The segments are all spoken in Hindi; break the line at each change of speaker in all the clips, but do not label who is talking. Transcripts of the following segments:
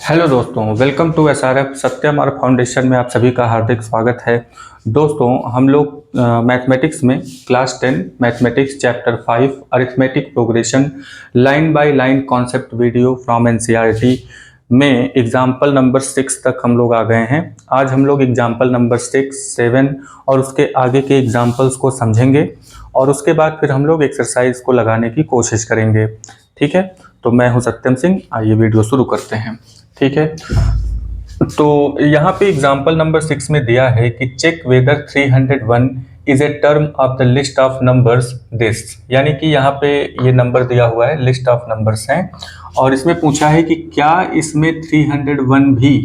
हेलो दोस्तों, वेलकम टू एसआरएफ सत्यम और फाउंडेशन में आप सभी का हार्दिक स्वागत है। दोस्तों, हम लोग मैथमेटिक्स में class 10 mathematics chapter 5 arithmetic progression line by line concept video from NCERT में एग्जाम्पल नंबर 6 तक हम लोग आ गए हैं। आज हम लोग एग्जाम्पल नंबर 6, 7 और उसके आगे के एग्जाम्पल्स को समझेंगे और उसके बाद फिर हम लोग एक्सरसाइज को लगाने की कोशिश करेंगे। ठीक है, तो मैं हूं सत्यम सिंह। आइए वीडियो शुरू करते हैं। ठीक है, तो यहाँ पे एग्जाम्पल नंबर 6 में दिया है कि check whether 301 is a term of the list of numbers this, यानी कि यहाँ पे ये नंबर दिया हुआ है, लिस्ट ऑफ नंबर्स हैं और इसमें पूछा है कि क्या इसमें 301 भी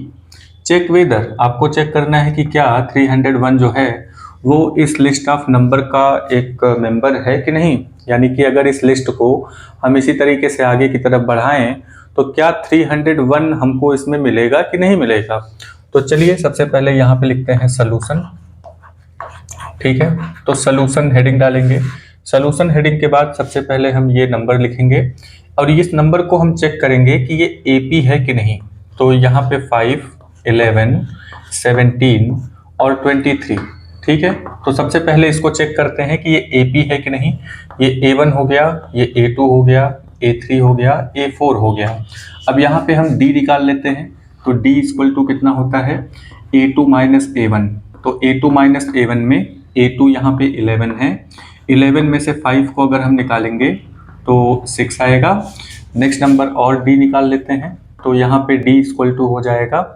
चेक वेदर, आपको चेक करना है कि क्या 301 जो है वो इस लिस्ट ऑफ नंबर का एक मेंबर है कि नहीं। यानी कि अगर इस लिस्ट को हम इसी तरीके से आगे की तरफ बढ़ाएं तो क्या 301 हमको इसमें मिलेगा कि नहीं मिलेगा। तो चलिए सबसे पहले यहाँ पे लिखते हैं सॉल्यूशन। ठीक है, तो सॉल्यूशन हेडिंग डालेंगे। सॉल्यूशन हेडिंग के बाद सबसे पहले हम ये नंबर लिखेंगे और इस नंबर को हम चेक करेंगे कि ये एपी है कि नहीं। तो यहाँ पे 5, 11, 17 और 23। ठीक है, तो सबसे पहले इसको चेक करते हैं कि ये एपी है कि नहीं। ये A1 हो गया, ये A2 हो गया, A3 हो गया, A4 हो गया। अब यहाँ पे हम D निकाल लेते हैं। तो D इक्वल टू कितना होता है, A2 माइनस A1। तो A2 माइनस A1 में A2 यहाँ पे 11 है। 11 में से 5 को अगर हम निकालेंगे तो 6 आएगा। नेक्स्ट नंबर और D निकाल लेते हैं। तो यहाँ पे D इक्वल टू हो जाएगा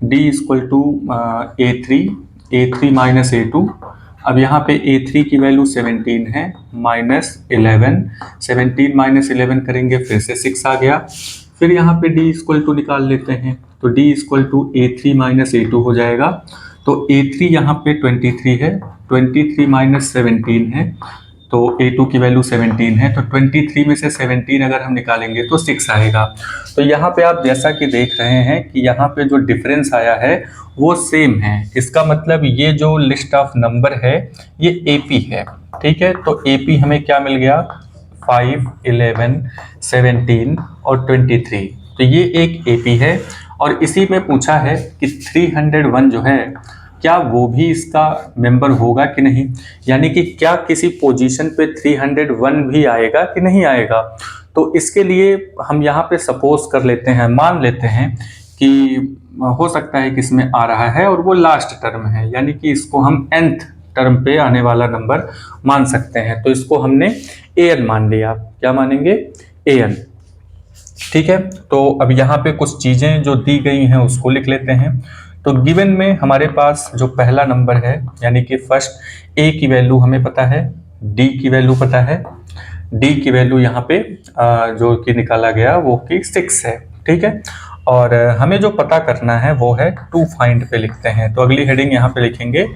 D equal to A3 minus A2। अब यहाँ पे A3 की वैल्यू 17 है, माइनस 11, 17 माइनस 11 करेंगे फिर से 6 आ गया। फिर यहाँ पे D इक्वल टू निकाल लेते हैं। तो D equal to A3 minus A2 हो जाएगा। तो A3 यहाँ पे 23 है, 23 माइनस 17 है, तो A2 की वैल्यू 17 है। तो 23 में से 17 अगर हम निकालेंगे तो 6 आएगा। तो यहाँ पे आप जैसा कि देख रहे हैं कि यहाँ पे जो डिफरेंस आया है वो सेम है। इसका मतलब ये जो लिस्ट ऑफ नंबर है ये एपी है। ठीक है, तो एपी हमें क्या मिल गया, 5, 11, 17 और 23। तो ये एक एपी है और इसी में पूछा है कि 301 जो है क्या वो भी इसका मेंबर होगा कि नहीं, यानी कि क्या किसी पोजीशन पे 301 भी आएगा कि नहीं आएगा। तो इसके लिए हम यहाँ पे सपोज कर लेते हैं, मान लेते हैं कि हो सकता है कि इसमें आ रहा है और वो लास्ट टर्म है, यानी कि इसको हम nth टर्म पे आने वाला नंबर मान सकते हैं। तो इसको हमने an मान लिया। क्या मानेंगे, an। ठीक है, तो अब यहाँ पे कुछ चीजें जो दी गई हैं उसको लिख लेते हैं। तो गिवन में हमारे पास जो पहला नंबर है, यानी कि फर्स्ट A की वैल्यू हमें पता है, D की वैल्यू पता है। D की वैल्यू यहाँ पे जो कि निकाला गया वो कि 6 है। ठीक है, और हमें जो पता करना है वो है टू फाइंड पे लिखते हैं। तो अगली हेडिंग यहाँ पे लिखेंगे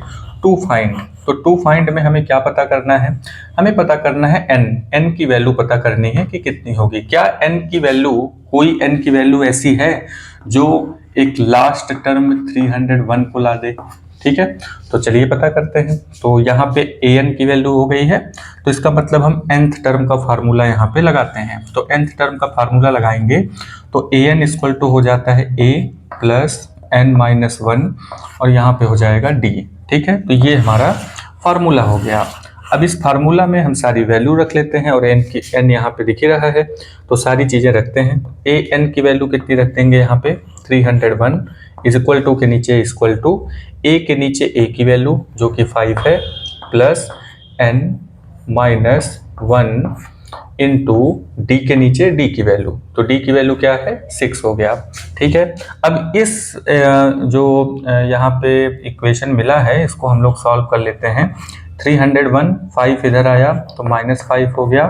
टू फाइंड। तो टू फाइंड में हमें क्या पता करना है, हमें पता करना है n की वैल्यू पता करनी है कि कितनी होगी। क्या n की वैल्यू, कोई n की वैल्यू ऐसी है जो एक लास्ट टर्म 301 को ला दे। ठीक है, तो चलिए पता करते हैं। तो यहाँ पे an की वैल्यू हो गई है, तो इसका मतलब हम nth टर्म का फार्मूला यहाँ पे लगाते हैं। तो nth टर्म का फार्मूला लगाएंगे तो an इक्वल टू हो जाता है a प्लस n माइनस 1 और यहाँ पे हो जाएगा d। ठीक है, तो ये हमारा फार्मूला हो गया। अब इस फार्मूला में हम सारी वैल्यू रख लेते हैं और n यहाँ पे दिख ही रहा है, तो सारी चीजें रखते हैं। an की वैल्यू कितनी रख देंगे, यहाँ पे 301 इज इक्वल टू के नीचे इक्वल टू a के नीचे a की वैल्यू जो कि 5 है plus n minus 1 into D के नीचे d की वैल्यू। तो d की वैल्यू क्या है, 6 हो गया। ठीक है, अब इस जो यहाँ पे इक्वेशन मिला है इसको हम लोग सॉल्व कर लेते हैं। 301, 5 इधर आया तो -5 हो गया,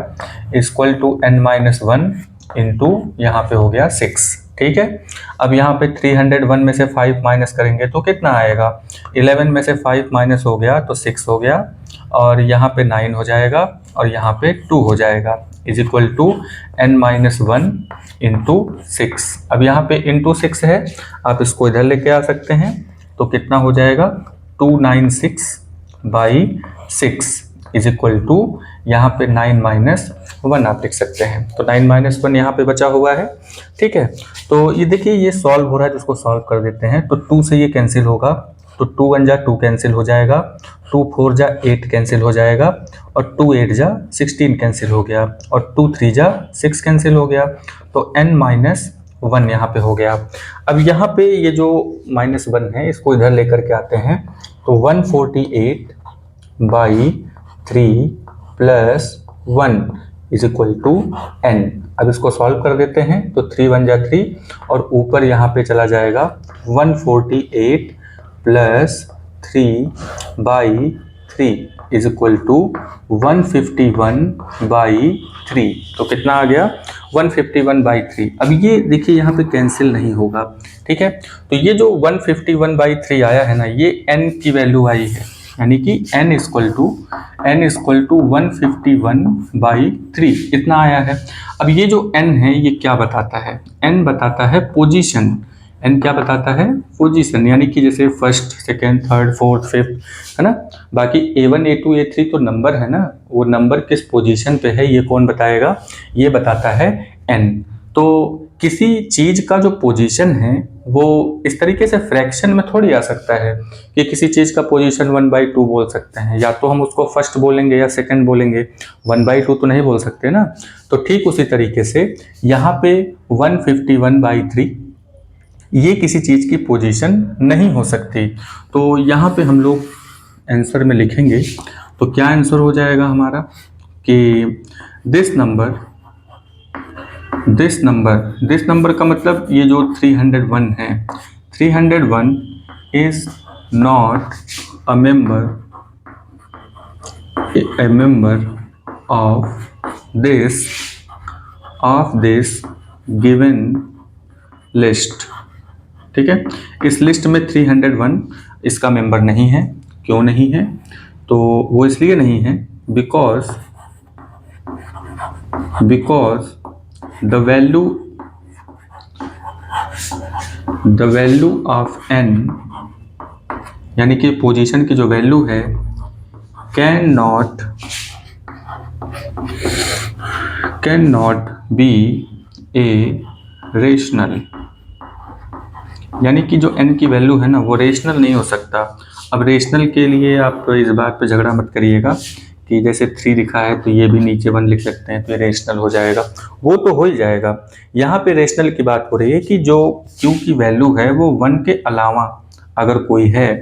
equal to n minus 1 into यहाँ पे हो गया 6। ठीक है, अब यहाँ पे 301 में से 5 माइनस करेंगे तो कितना आएगा, 11 में से 5 माइनस हो गया तो 6 हो गया और यहाँ पे 9 हो जाएगा और यहाँ पे 2 हो जाएगा, is equal to n minus 1 into 6। अब यहाँ पे इंटू 6 है, आप इसको इधर लेके आ सकते हैं तो कितना हो जाएगा 296 बाई 6 इज इक्वल टू यहाँ पे 9 माइनस 1 आप लिख सकते हैं। तो 9 माइनस 1 यहाँ पे बचा हुआ है, ठीक है। तो ये देखिए ये सॉल्व हो रहा है, तो इसको सॉल्व कर देते हैं। तो 2 से ये कैंसिल होगा, तो 2 1 जा 2 कैंसिल हो जाएगा, 2 4 जा 8 कैंसिल हो जाएगा, और 2 8 जा 16 कैंसिल हो गया, और 2 3 जा 6 कैंसिल हो गया। तो n माइनस 1 यहाँ पे हो गया। अब यहाँ पे ये जो -1 है इसको इधर लेकर के आते हैं, तो 148 by 3 plus 1 is equal to n। अब इसको सॉल्व कर देते हैं, तो 3 1 जा 3, और ऊपर यहाँ पे चला जाएगा 148 plus 3 by 3 is equal to 151 by 3। तो कितना आ गया 151 बाई 3। अब ये देखिए यहाँ पे कैंसिल नहीं होगा, ठीक है। तो ये जो 151 बाई 3 आया है ना, ये n की वैल्यू आई है, यानी कि n इक्वल टू 151 बाई 3 इतना आया है। अब ये जो n है ये क्या बताता है, n बताता है पोजीशन। n क्या बताता है, पोजीशन, यानी कि जैसे first second third fourth fifth, है ना। बाकी A1 A2 A3 तो नंबर है ना, वो नंबर किस पोजीशन पे है ये कौन बताएगा, ये बताता है n। तो किसी चीज का जो पोजीशन है वो इस तरीके से फ्रैक्शन में थोड़ी आ सकता है कि किसी चीज का पोजीशन 1/2 बोल सकते हैं, या तो हम उसको फर्स्ट बोलेंगे या सेकंड बोलेंगे, 1/2 तो नहीं बोल सकते ना। तो ठीक उसी तरीके से यहाँ पे 151/3 ये किसी चीज की पोजीशन नहीं हो सकती। तो यहाँ पे हम लोग आंसर में लिखेंगे, तो क्या आंसर हो जाएगा हमारा कि दिस नंबर का मतलब ये जो 301 है, 301 is not a member of this given list, ठीक है। इस लिस्ट में 301 इसका मेंबर नहीं है। क्यों नहीं है, तो वो इसलिए नहीं है because the value of n, यानी कि पोजीशन की जो वैल्यू है, can not be a rational, यानी कि जो n की वैल्यू है ना वो रेशनल नहीं हो सकता। अब रेशनल के लिए आप इस बात पे झगड़ा मत करिएगा कि जैसे 3 लिखा है तो ये भी नीचे 1 लिख सकते हैं तो ये रेशनल हो जाएगा, वो तो हो ही जाएगा। यहाँ पे रेशनल की बात हो रही है कि जो q की वैल्यू है वो 1 के अलावा अगर कोई है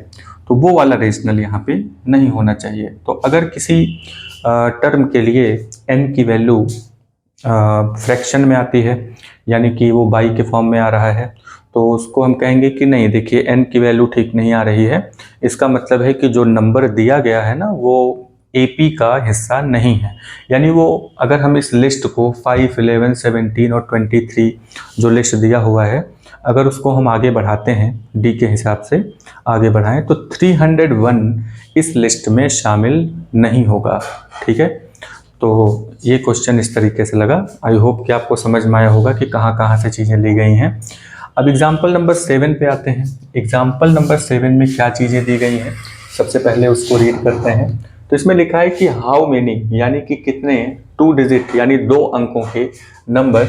तो वो वाला रेशनल यहाँ पे नहीं होना चाहिए। तो अगर किसी टर्म के लिए n की वैल्यू फ्रैक्शन में आती है, यानी कि वो बाई के फॉर्म में आ रहा है, तो उसको हम कहेंगे कि नहीं, देखिए n की वैल्यू ठीक नहीं आ रही है, इसका मतलब है कि जो नंबर दिया गया है ना वो AP का हिस्सा नहीं है। यानी वो अगर हम इस लिस्ट को 5, 11, 17 और 23 जो लिस्ट दिया हुआ है, अगर उसको हम आगे बढ़ाते हैं D के हिसाब से आगे बढ़ाएं, तो 301 इस लिस्ट में शामिल नहीं होगा, ठीक है। तो ये क्वेश्चन इस तरीके से लगा। आई होप कि आपको समझ में आया होगा कि कहाँ कहाँ से चीज़ें ली गई हैं। अब एग्जाम्पल नंबर 7 पे आते हैं। एग्जाम्पल नंबर 7 में क्या चीज़ें दी गई हैं, सबसे पहले उसको रीड करते हैं। तो इसमें लिखा है कि हाउ मेनी, यानी कि कितने 2 डिजिट यानी 2 अंकों के नंबर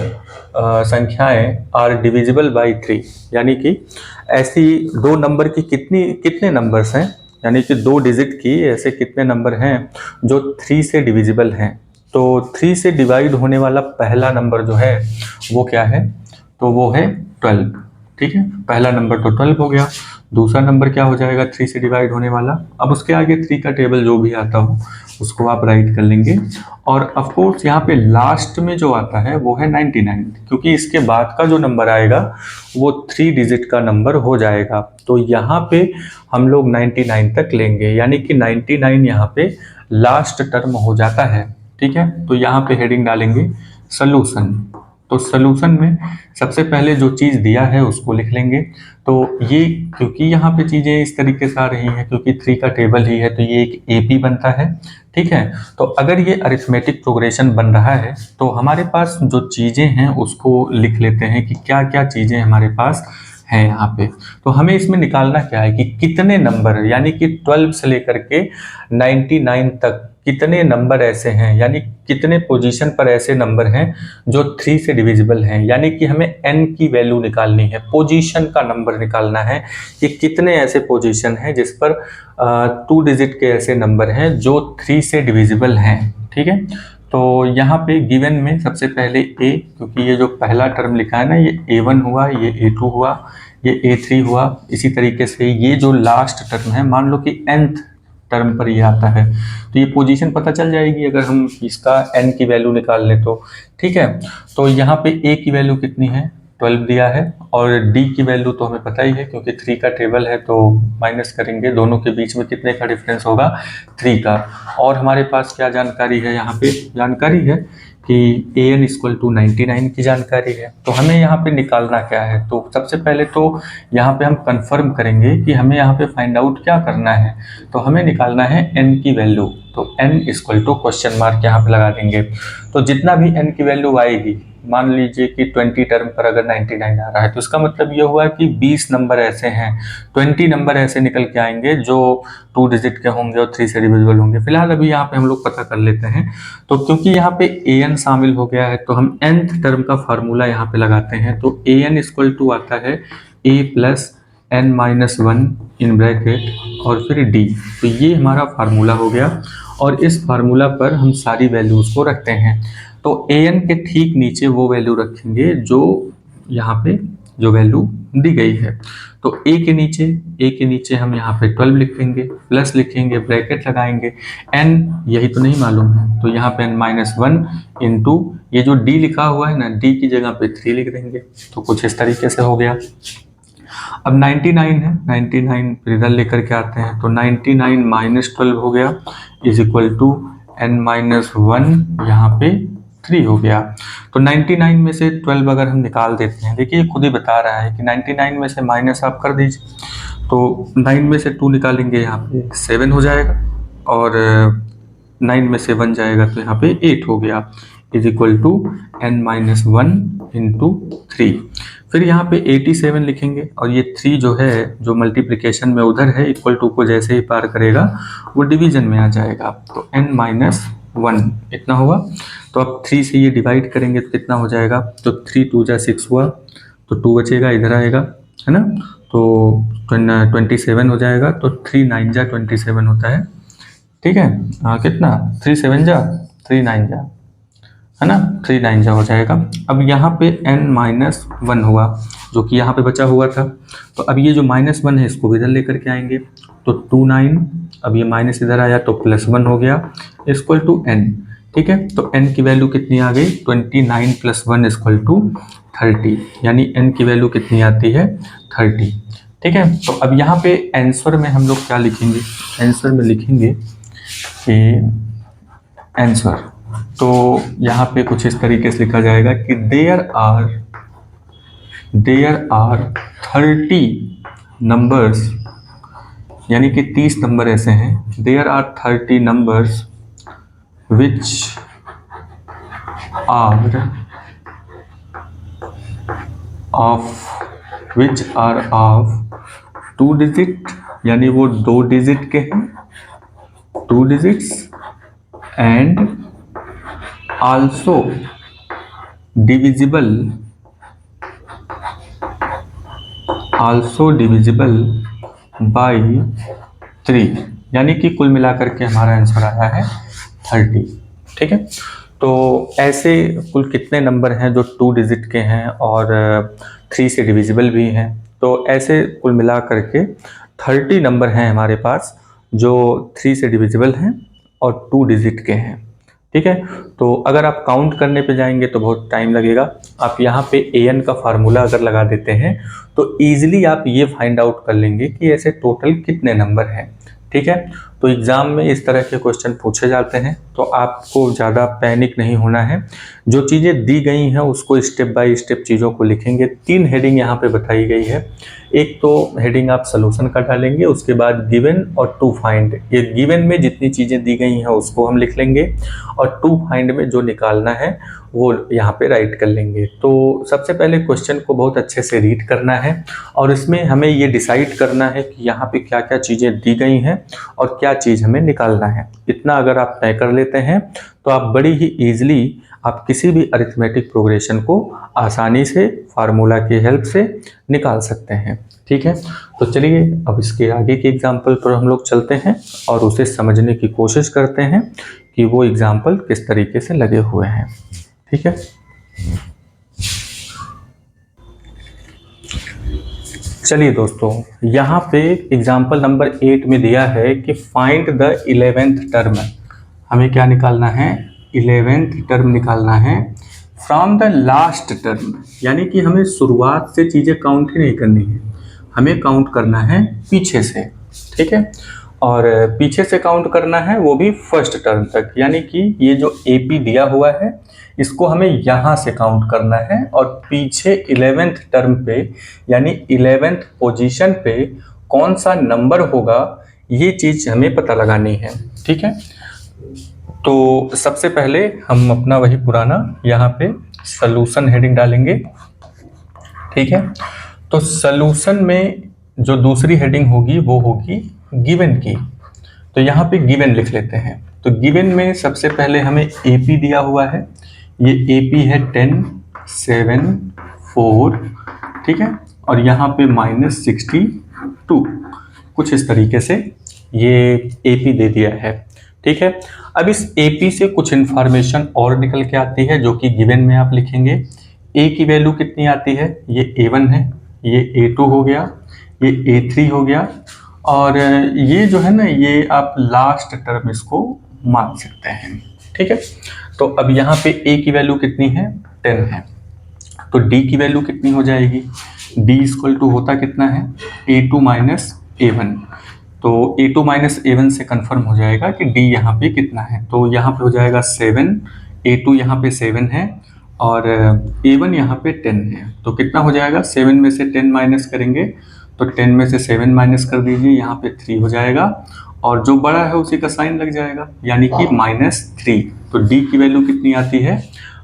संख्याएं आर डिविजिबल बाई 3, यानी कि ऐसी 2 नंबर की कितने नंबर्स हैं, यानी कि 2 डिजिट की ऐसे कितने नंबर हैं जो 3 से डिविजिबल हैं। तो 3 से डिवाइड होने वाला पहला नंबर जो है वो क्या है, तो वो है 12, ठीक है। पहला नंबर तो 12 हो गया। दूसरा नंबर क्या हो जाएगा 3 से डिवाइड होने वाला, अब उसके आगे 3 का टेबल जो भी आता हो उसको आप राइट कर लेंगे। और ऑफ कोर्स यहाँ पे लास्ट में जो आता है वो है 99, क्योंकि इसके बाद का जो नंबर आएगा वो 3 डिजिट का नंबर हो जाएगा। तो यहाँ पे हम लोग 99 तक लेंगे, यानी कि 99 यहाँ पे लास्ट टर्म हो जाता है, ठीक है। तो यहाँ पे हेडिंग डालेंगे सॉल्यूशन। तो सॉल्यूशन में सबसे पहले जो चीज़ दिया है उसको लिख लेंगे। तो ये क्योंकि यहाँ पे चीज़ें इस तरीके से आ रही हैं, क्योंकि 3 का टेबल ही है, तो ये एक AP बनता है, ठीक है। तो अगर ये अरिथमेटिक प्रोग्रेशन बन रहा है तो हमारे पास जो चीज़ें हैं उसको लिख लेते हैं कि क्या क्या चीज़ें हमारे पास हैं यहाँ पे। तो हमें इसमें निकालना क्या है कि कितने नंबर, यानी कि 12 से लेकर के 99 तक कितने नंबर ऐसे हैं, यानी कितने पोजीशन पर ऐसे नंबर हैं जो 3 से डिविजिबल हैं, यानी कि हमें n की वैल्यू निकालनी है, पोजीशन का नंबर निकालना है कि कितने ऐसे पोजीशन हैं जिस पर 2 डिजिट के ऐसे नंबर हैं जो 3 से डिविजिबल हैं। ठीक है, तो यहाँ पे गिवन में सबसे पहले a, क्योंकि ये जो पहला टर्म लिखा है ना, ये a1 हुआ, ये a2 हुआ, ये a3 हुआ। इसी तरीके से ये जो लास्ट टर्म है, मान लो कि nth टर्म पर ये आता है, तो ये पोजीशन पता चल जाएगी अगर हम इसका n की वैल्यू निकाल लें तो। ठीक है, तो यहाँ पे a की वैल्यू कितनी है, 12 दिया है, और d की वैल्यू तो हमें पता ही है क्योंकि 3 का टेबल है, तो माइनस करेंगे, दोनों के बीच में कितने का डिफरेंस होगा, 3 का। और हमारे पास क्या जानकारी है, यहाँ पे जानकारी है कि an इक्वल टू 99 की जानकारी है। तो हमें यहाँ पे निकालना क्या है, तो सबसे पहले तो यहाँ पे हम कंफर्म करेंगे कि हमें यहाँ पे फाइंड आउट क्या करना है। तो हमें निकालना है n की वैल्यू, तो n equal to question mark यहाँ पे लगा देंगे। तो जितना भी n की वैल्यू आएगी, मान लीजिए कि 20 टर्म पर अगर 99 आ रहा है, तो इसका मतलब ये हुआ कि 20 नंबर ऐसे हैं, 20 नंबर ऐसे निकल के आएंगे जो 2 डिजिट के होंगे और 3 से डिविजिबल होंगे। फिलहाल अभी यहाँ पे हम लोग पता कर लेते हैं। तो क्योंकि यहाँ पे an शामिल हो गया है, तो हम nth टर्म का फार्मूला यहाँ पे लगाते हैं। तो an इक्वल टू आता है a plus n minus 1 in bracket और फिर d। तो ये हमारा फार्मूला हो गया, और इस फार्मूला पर हम सारी वैल्यूज को रखते हैं। तो an के ठीक नीचे वो वैल्यू रखेंगे जो यहाँ पे जो वैल्यू दी गई है। तो a के नीचे हम यहाँ पे 12 लिखेंगे, प्लस लिखेंगे, ब्रैकेट लगाएंगे, n यही तो नहीं मालूम है, तो यहाँ पे n माइनस 1 इंटू ये जो d लिखा हुआ है ना, d की जगह पे 3 लिख देंगे। तो कुछ इस तरीके से हो गया। अब 99 है, 99 फिर इधर लेकर के आते हैं, तो 99 माइनस 12 हो गया is equal to n minus 1 यहाँ पे 3 हो गया। तो 99 में से 12 अगर हम निकाल देते हैं, देखिए खुद ही बता रहा है कि 99 में से माइनस आप कर दीजिए, तो 9 में से 2 निकालेंगे, यहाँ पे 7 हो जाएगा, और 9 में से 1 जाएगा तो यहाँ पे 8 हो गया is equal to n minus 1 into 3। फिर यहाँ पे 87 लिखेंगे, और ये 3 जो है जो मल्टीप्लिकेशन में उधर है, इक्वल टू को जैसे ही पार करेगा वो डिवीजन में आ जाएगा, तो n माइनस 1 इतना हुआ। तो अब 3 से ये डिवाइड करेंगे तो कितना हो जाएगा, तो 3 2 जा 6 हुआ, तो 2 बचेगा, इधर आएगा, है ना, तो 27 हो जाएगा, तो 3 9 जा 27 होता है। ठीक है, कितना 3 7 जा 3 9 जा, है ना, 3 9 जा हो जाएगा। अब यहाँ पे n माइनस 1 हुआ जो कि यहाँ पे बचा हुआ था, तो अब ये जो माइनस 1 है इसको भी इधर लेकर के आएंगे, तो 2 9, अब ये माइनस इधर आया तो प्लस 1 हो गया इक्वल टू n। ठीक है, तो n की वैल्यू कितनी आ गई, 29 प्लस 1 इक्वल टू 30, यानी n की वैल्यू कितनी आती है, 30। ठीक है, तो अब यहाँ पे आंसर में हम लोग क्या लिखेंगे, आंसर में लिखेंगे कि आंसर, तो यहाँ पे कुछ इस तरीके से लिखा जाएगा कि देयर आर 30 नंबर्स, यानी कि 30 नंबर ऐसे हैं, there are 30 numbers which are of 2 digit, यानी वो 2 डिजिट के हैं, 2 digits, and also divisible by 3, यानी कि कुल मिलाकर के हमारा आंसर आया है 30। ठीक है, तो ऐसे कुल कितने नंबर हैं जो 2 डिजिट के हैं और 3 से डिविजिबल भी हैं, तो ऐसे कुल मिलाकर के 30 नंबर हैं हमारे पास जो 3 से डिविजिबल हैं और 2 डिजिट के हैं। ठीक है, तो अगर आप काउंट करने पे जाएंगे तो बहुत टाइम लगेगा। आप यहाँ पे an का फार्मूला अगर लगा देते हैं तो ईजिली आप ये फाइंड आउट कर लेंगे कि ऐसे टोटल कितने नंबर हैं। ठीक है, तो एग्ज़ाम में इस तरह के क्वेश्चन पूछे जाते हैं, तो आपको ज़्यादा पैनिक नहीं होना है। जो चीज़ें दी गई हैं उसको स्टेप बाय स्टेप चीज़ों को लिखेंगे। 3 हेडिंग यहाँ पे बताई गई है। एक तो हेडिंग आप सॉल्यूशन का डालेंगे, उसके बाद गिवन और टू फाइंड। ये गिवन में जितनी चीज़ें दी गई हैं उसको हम लिख लेंगे, और टू फाइंड में जो निकालना है वो यहाँ पे राइट कर लेंगे। तो सबसे पहले क्वेश्चन को बहुत अच्छे से रीड करना है, और इसमें हमें ये डिसाइड करना है कि यहाँ पे क्या क्या चीज़ें दी गई हैं और क्या चीज़ हमें निकालना है। इतना अगर आप तय कर लेते हैं तो आप बड़ी ही ईजिली आप किसी भी अरिथमेटिक प्रोग्रेशन को आसानी से फार्मूला की हेल्प से निकाल सकते हैं। ठीक है, तो चलिए अब इसके आगे के एग्जाम्पल पर हम लोग चलते हैं और उसे समझने की कोशिश करते हैं कि वो एग्जाम्पल किस तरीके से लगे हुए हैं। ठीक है, चलिए दोस्तों, यहाँ पे एग्जाम्पल नंबर 8 में दिया है कि फाइंड द 11th टर्म। हमें क्या निकालना है? 11th टर्म निकालना है फ्रॉम द लास्ट टर्म, यानी कि हमें शुरुआत से चीज़ें काउंट ही नहीं करनी है, हमें काउंट करना है पीछे से। ठीक है, और पीछे से काउंट करना है वो भी फर्स्ट टर्म तक, यानी कि ये जो AP दिया हुआ है इसको हमें यहाँ से काउंट करना है और पीछे 11th टर्म पे यानी 11th पोजीशन पे कौन सा नंबर होगा ये चीज़ हमें पता लगानी है। ठीक है, तो सबसे पहले हम अपना वही पुराना यहाँ पे सॉल्यूशन हेडिंग डालेंगे। ठीक है, तो सॉल्यूशन में जो दूसरी हेडिंग होगी वो होगी गिवन की, तो यहाँ पे गिवन लिख लेते हैं। तो गिवन में सबसे पहले हमें AP दिया हुआ है, ये AP है 10, 7, 4। ठीक है, और यहाँ पे -62, कुछ इस तरीके से ये AP दे दिया है। ठीक है, अब इस AP से कुछ इन्फॉर्मेशन और निकल के आती है जो कि गिवन में आप लिखेंगे। A की वैल्यू कितनी आती है? ये A1 है, ये A2 हो गया, ये A3 हो गया, और ये जो है ना ये आप लास्ट टर्म इसको मान सकते हैं। ठीक है, तो अब यहाँ पे A की वैल्यू कितनी है? 10 है, तो D की वैल्यू कितनी हो जाएगी? D इक्वल टू होता कितना है? A2 माइनस A1, तो A2 माइनस A1 से कंफर्म हो जाएगा कि D यहाँ पे कितना है, तो यहाँ पे हो जाएगा 7, A2 यहाँ पे 7 है और A1 यहाँ पे 10 है, तो कितना हो जाएगा? 7 में से 10 माइनस करेंगे तो 10 में से 7 माइनस कर दीजिए, यहाँ पे 3 हो जाएगा और जो बड़ा है उसी का साइन लग जाएगा, यानी कि -3। तो D की वैल्यू कितनी आती है?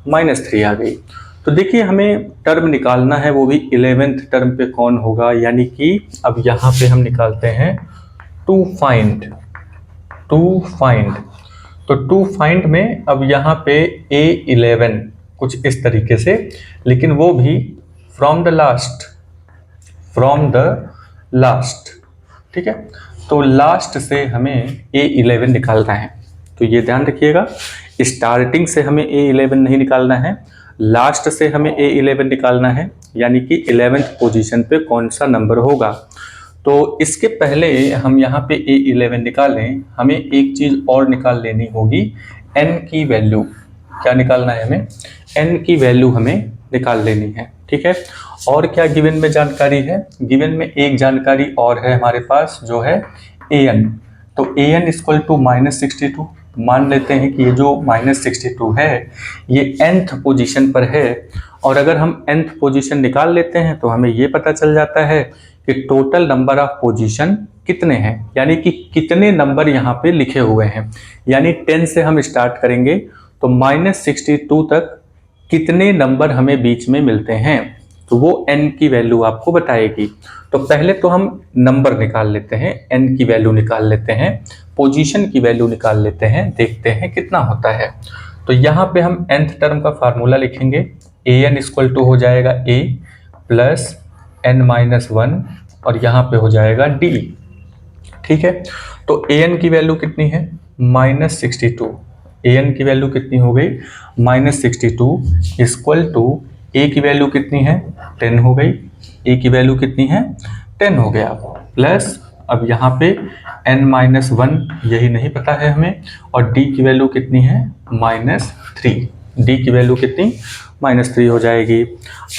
-3 आ गई। तो देखिए हमें टर्म निकालना है, वो भी 11th टर्म पे कौन होगा, यानी कि अब यहाँ पे हम निकालते हैं टू फाइंड। तो टू फाइंड में अब यहाँ पे A11 कुछ इस तरीके से, लेकिन वो भी फ्रॉम द लास्ट। ठीक है, तो लास्ट से हमें A11 निकालना है, तो ये ध्यान रखिएगा, स्टार्टिंग से हमें A11 नहीं निकालना है, लास्ट से हमें A11 निकालना है, यानी कि 11th पोजीशन पे कौन सा नंबर होगा। तो इसके पहले हम यहाँ पे A11 निकालें, हमें एक चीज़ और निकाल लेनी होगी, N की वैल्यू। क्या निकालना है हमें? N की वैल्यू हमें निकाल लेनी है। ठीक है, और क्या गिवन में जानकारी है? गिवन में एक जानकारी और है हमारे पास, जो है AN। तो AN इक्वल टू -62। मान लेते हैं कि ये जो -62 है ये nth पोजीशन पर है, और अगर हम nth पोजीशन निकाल लेते हैं तो हमें ये पता चल जाता है कि टोटल नंबर ऑफ पोजीशन कितने हैं, यानी कि कितने नंबर यहाँ पे लिखे हुए हैं। यानी 10 से हम स्टार्ट करेंगे तो -62 तक कितने नंबर हमें बीच में मिलते हैं, तो वो n की वैल्यू आपको बताएगी। तो पहले तो हम नंबर निकाल लेते हैं, n की वैल्यू निकाल लेते हैं, पोजीशन की वैल्यू निकाल लेते हैं, देखते हैं कितना होता है। तो यहाँ पे हम nth टर्म का फार्मूला लिखेंगे, an इक्वल टू हो जाएगा a प्लस n-1 और यहाँ पे हो जाएगा d। ठीक है, तो an की वैल्यू कितनी है? -62। an की वैल्यू कितनी हो गई? -62 इक्वल टू a की वैल्यू कितनी है? 10 हो गई। a की वैल्यू कितनी है? 10 हो गया, प्लस अब यहाँ पे n-1 यही नहीं पता है हमें, और d की वैल्यू कितनी है? -3। d की वैल्यू कितनी? -3 हो जाएगी।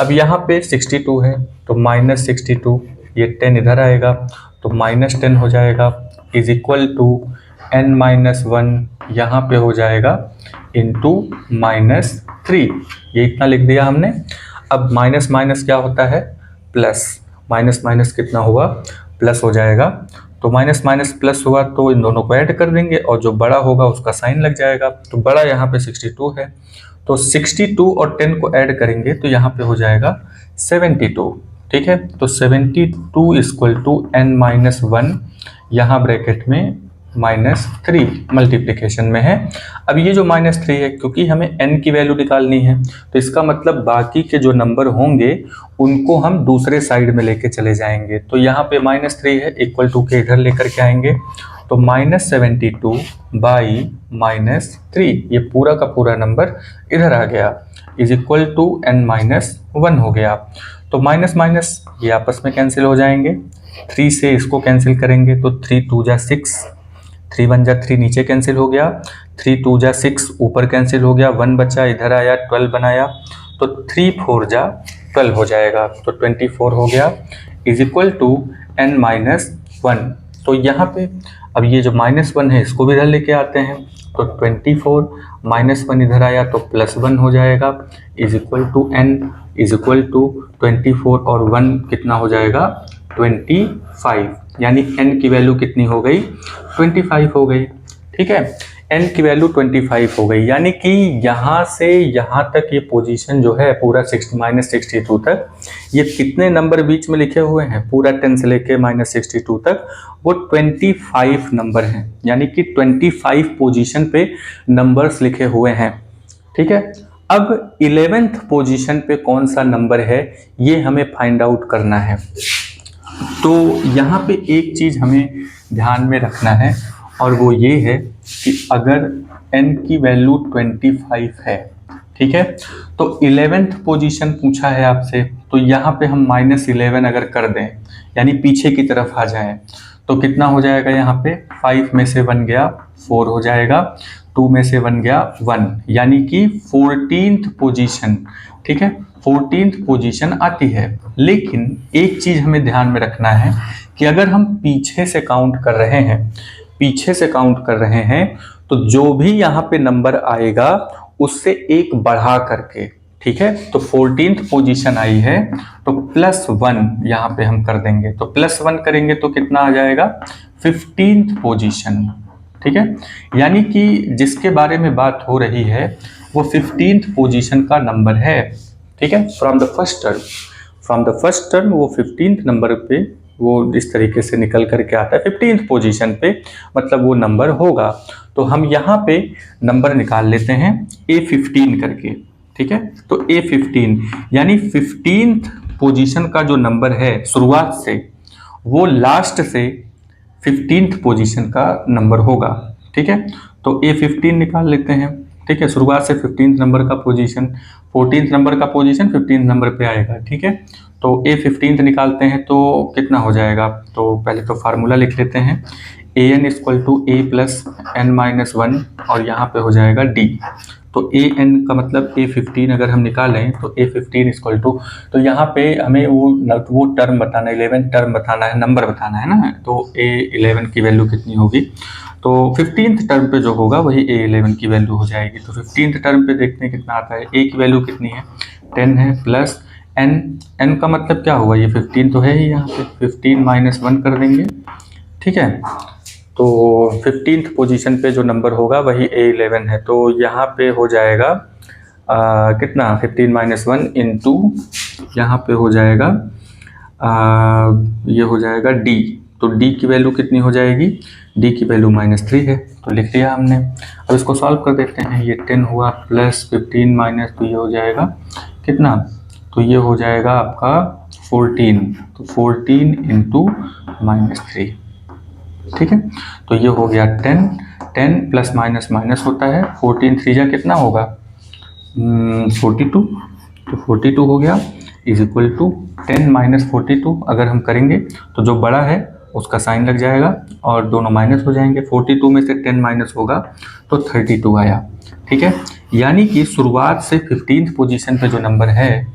अब यहाँ पे 62 है तो -62, ये 10 इधर आएगा तो -10 हो जाएगा, इज इक्वल टू n-1 यहाँ पे हो जाएगा इंटू -3। ये इतना लिख दिया हमने। अब माइनस माइनस क्या होता है? प्लस। माइनस माइनस कितना हुआ? प्लस हो जाएगा। तो माइनस माइनस प्लस हुआ तो इन दोनों को ऐड कर देंगे और जो बड़ा होगा उसका साइन लग जाएगा। तो बड़ा यहाँ पे 62 है, तो 62 और 10 को ऐड करेंगे तो यहाँ पे हो जाएगा 72। ठीक है, तो 72 इक्वल टू n-1 यहाँ ब्रैकेट में -3 मल्टीप्लिकेशन में है। अब ये जो -3 है, क्योंकि हमें n की वैल्यू निकालनी है, तो इसका मतलब बाकी के जो नंबर होंगे उनको हम दूसरे साइड में लेके चले जाएंगे। तो यहाँ पे -3 है, इक्वल टू के इधर लेकर के आएंगे, तो -72 बाई -3, ये पूरा का पूरा नंबर इधर आ गया, इज इक्वल टू n-1 हो गया। तो माइनस माइनस ये आपस में कैंसिल हो जाएंगे, 3 से इसको कैंसिल करेंगे तो 3 2 जा 6, 3 1 जा 3 नीचे कैंसिल हो गया, 3 2 जा 6 ऊपर कैंसिल हो गया, 1 बचा इधर आया, 12 बनाया, तो 3 4 जा 12 हो जाएगा, तो 24 हो गया, इज इक्वल टू n-1। तो यहाँ पे अब ये जो -1 है इसको भी इधर लेके आते हैं, तो 24 -1 इधर आया तो +1 हो जाएगा, is equal to n is equal to 24 और 1 कितना हो जाएगा 25, यानी n की वैल्यू कितनी हो गई 25 हो गई। ठीक है, n की वैल्यू 25 हो गई, यानी कि यहाँ से यहाँ तक ये पोजीशन जो है पूरा -62 तक, ये कितने नंबर बीच में लिखे हुए हैं, पूरा 10 से लेके -62 तक वो 25 नंबर हैं, यानी कि 25 पोजीशन पे नंबर्स लिखे हुए हैं। ठीक है, अब 11th पोजीशन पे कौन सा नंबर है ये हमें फाइंड आउट करना है। तो यहाँ पे एक चीज़ हमें ध्यान में रखना है, और वो ये है कि अगर n की वैल्यू 25 है, ठीक है, तो 11th पोजीशन पूछा है आपसे, तो यहाँ पे हम -11 अगर कर दें, यानी पीछे की तरफ आ जाएं, तो कितना हो जाएगा, यहाँ पे 5 में से 1 गया 4 हो जाएगा, 2 में से 1 गया 1, यानी कि 14th पोजीशन। ठीक है, 14th पोजीशन आती है। लेकिन एक चीज़ हमें ध्यान में रखना है कि अगर हम पीछे से काउंट कर रहे हैं, पीछे से काउंट कर रहे हैं, तो जो भी यहाँ पे नंबर आएगा उससे एक बढ़ा करके, ठीक है, तो 14th पोजीशन आई है तो +1 यहाँ पे हम कर देंगे, तो +1 करेंगे तो कितना आ जाएगा 15th पोजीशन। ठीक है, यानी कि जिसके बारे में बात हो रही है वो 15th पोजीशन का नंबर है। ठीक है, फ्रॉम द फर्स्ट टर्म वो 15th नंबर पे वो इस तरीके से निकल करके आता है 15th पोजीशन पे, मतलब वो नंबर होगा। तो हम यहाँ पे नंबर निकाल लेते हैं A15 करके। ठीक है, तो A15 यानी 15th पोजीशन का जो नंबर है शुरुआत से, वो लास्ट से 15th पोजीशन का नंबर होगा। ठीक है, तो A15 निकाल लेते हैं। ठीक है, शुरुआत से 15th नंबर का पोजीशन, 14th नंबर का पोजीशन 15th नंबर पे आएगा। ठीक है, तो A15 निकालते हैं तो कितना हो जाएगा, तो पहले तो फार्मूला लिख लेते हैं, an = a + n-1 और यहाँ पे हो जाएगा d। तो an का मतलब A15 अगर हम निकालें तो A15 = तो यहाँ पे हमें वो टर्म बताना है, 11 टर्म बताना है, नंबर बताना है ना, तो A11 की वैल्यू कितनी होगी, तो 15th टर्म पे जो होगा वही A11 की वैल्यू हो जाएगी। तो 15th टर्म पे देखते हैं कितना आता है, A की वैल्यू कितनी है 10 है, प्लस n का मतलब क्या होगा, ये 15 तो है ही, यहाँ पे 15 - 1 कर देंगे। ठीक है, तो 15th पोजीशन पे जो नंबर होगा वही A11 है, तो यहाँ पे हो जाएगा कितना 15 - 1 इंटू यहाँ पे हो जाएगा ये हो जाएगा D। तो D की वैल्यू कितनी हो जाएगी, D की वैल्यू -3 है, तो लिख लिया हमने। अब इसको सॉल्व कर देते हैं, ये 10 हुआ प्लस 15 तो ये हो जाएगा कितना, तो ये हो जाएगा आपका 14, तो 14 इंटू -3। ठीक है, तो ये हो गया 10 प्लस माइनस माइनस होता है, 14 3 जा कितना होगा 42, तो 42 हो गया, इज इक्वल टू 10 - 42 अगर हम करेंगे तो जो बड़ा है उसका साइन लग जाएगा और दोनों माइनस हो जाएंगे, 42 में से 10 माइनस होगा तो 32 आया। ठीक है, यानी कि शुरुआत से 15th पोजीशन पे जो नंबर है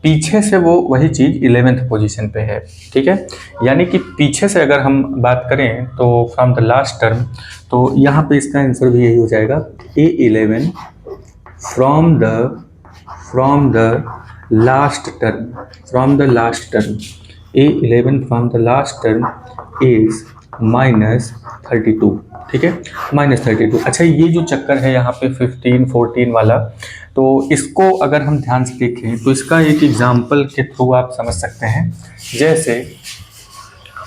पीछे से वो वही चीज़ 11th पोजीशन पे है। ठीक है, यानी कि पीछे से अगर हम बात करें तो फ्रॉम द लास्ट टर्म, तो यहाँ पे इसका आंसर भी यही हो जाएगा A11 from the last term, A11 from the last term is -32। ठीक है, -32। अच्छा, ये जो चक्कर है यहाँ पे 15 14 वाला, तो इसको अगर हम ध्यान से देखें तो इसका एक एग्जाम्पल के थ्रू आप समझ सकते हैं। जैसे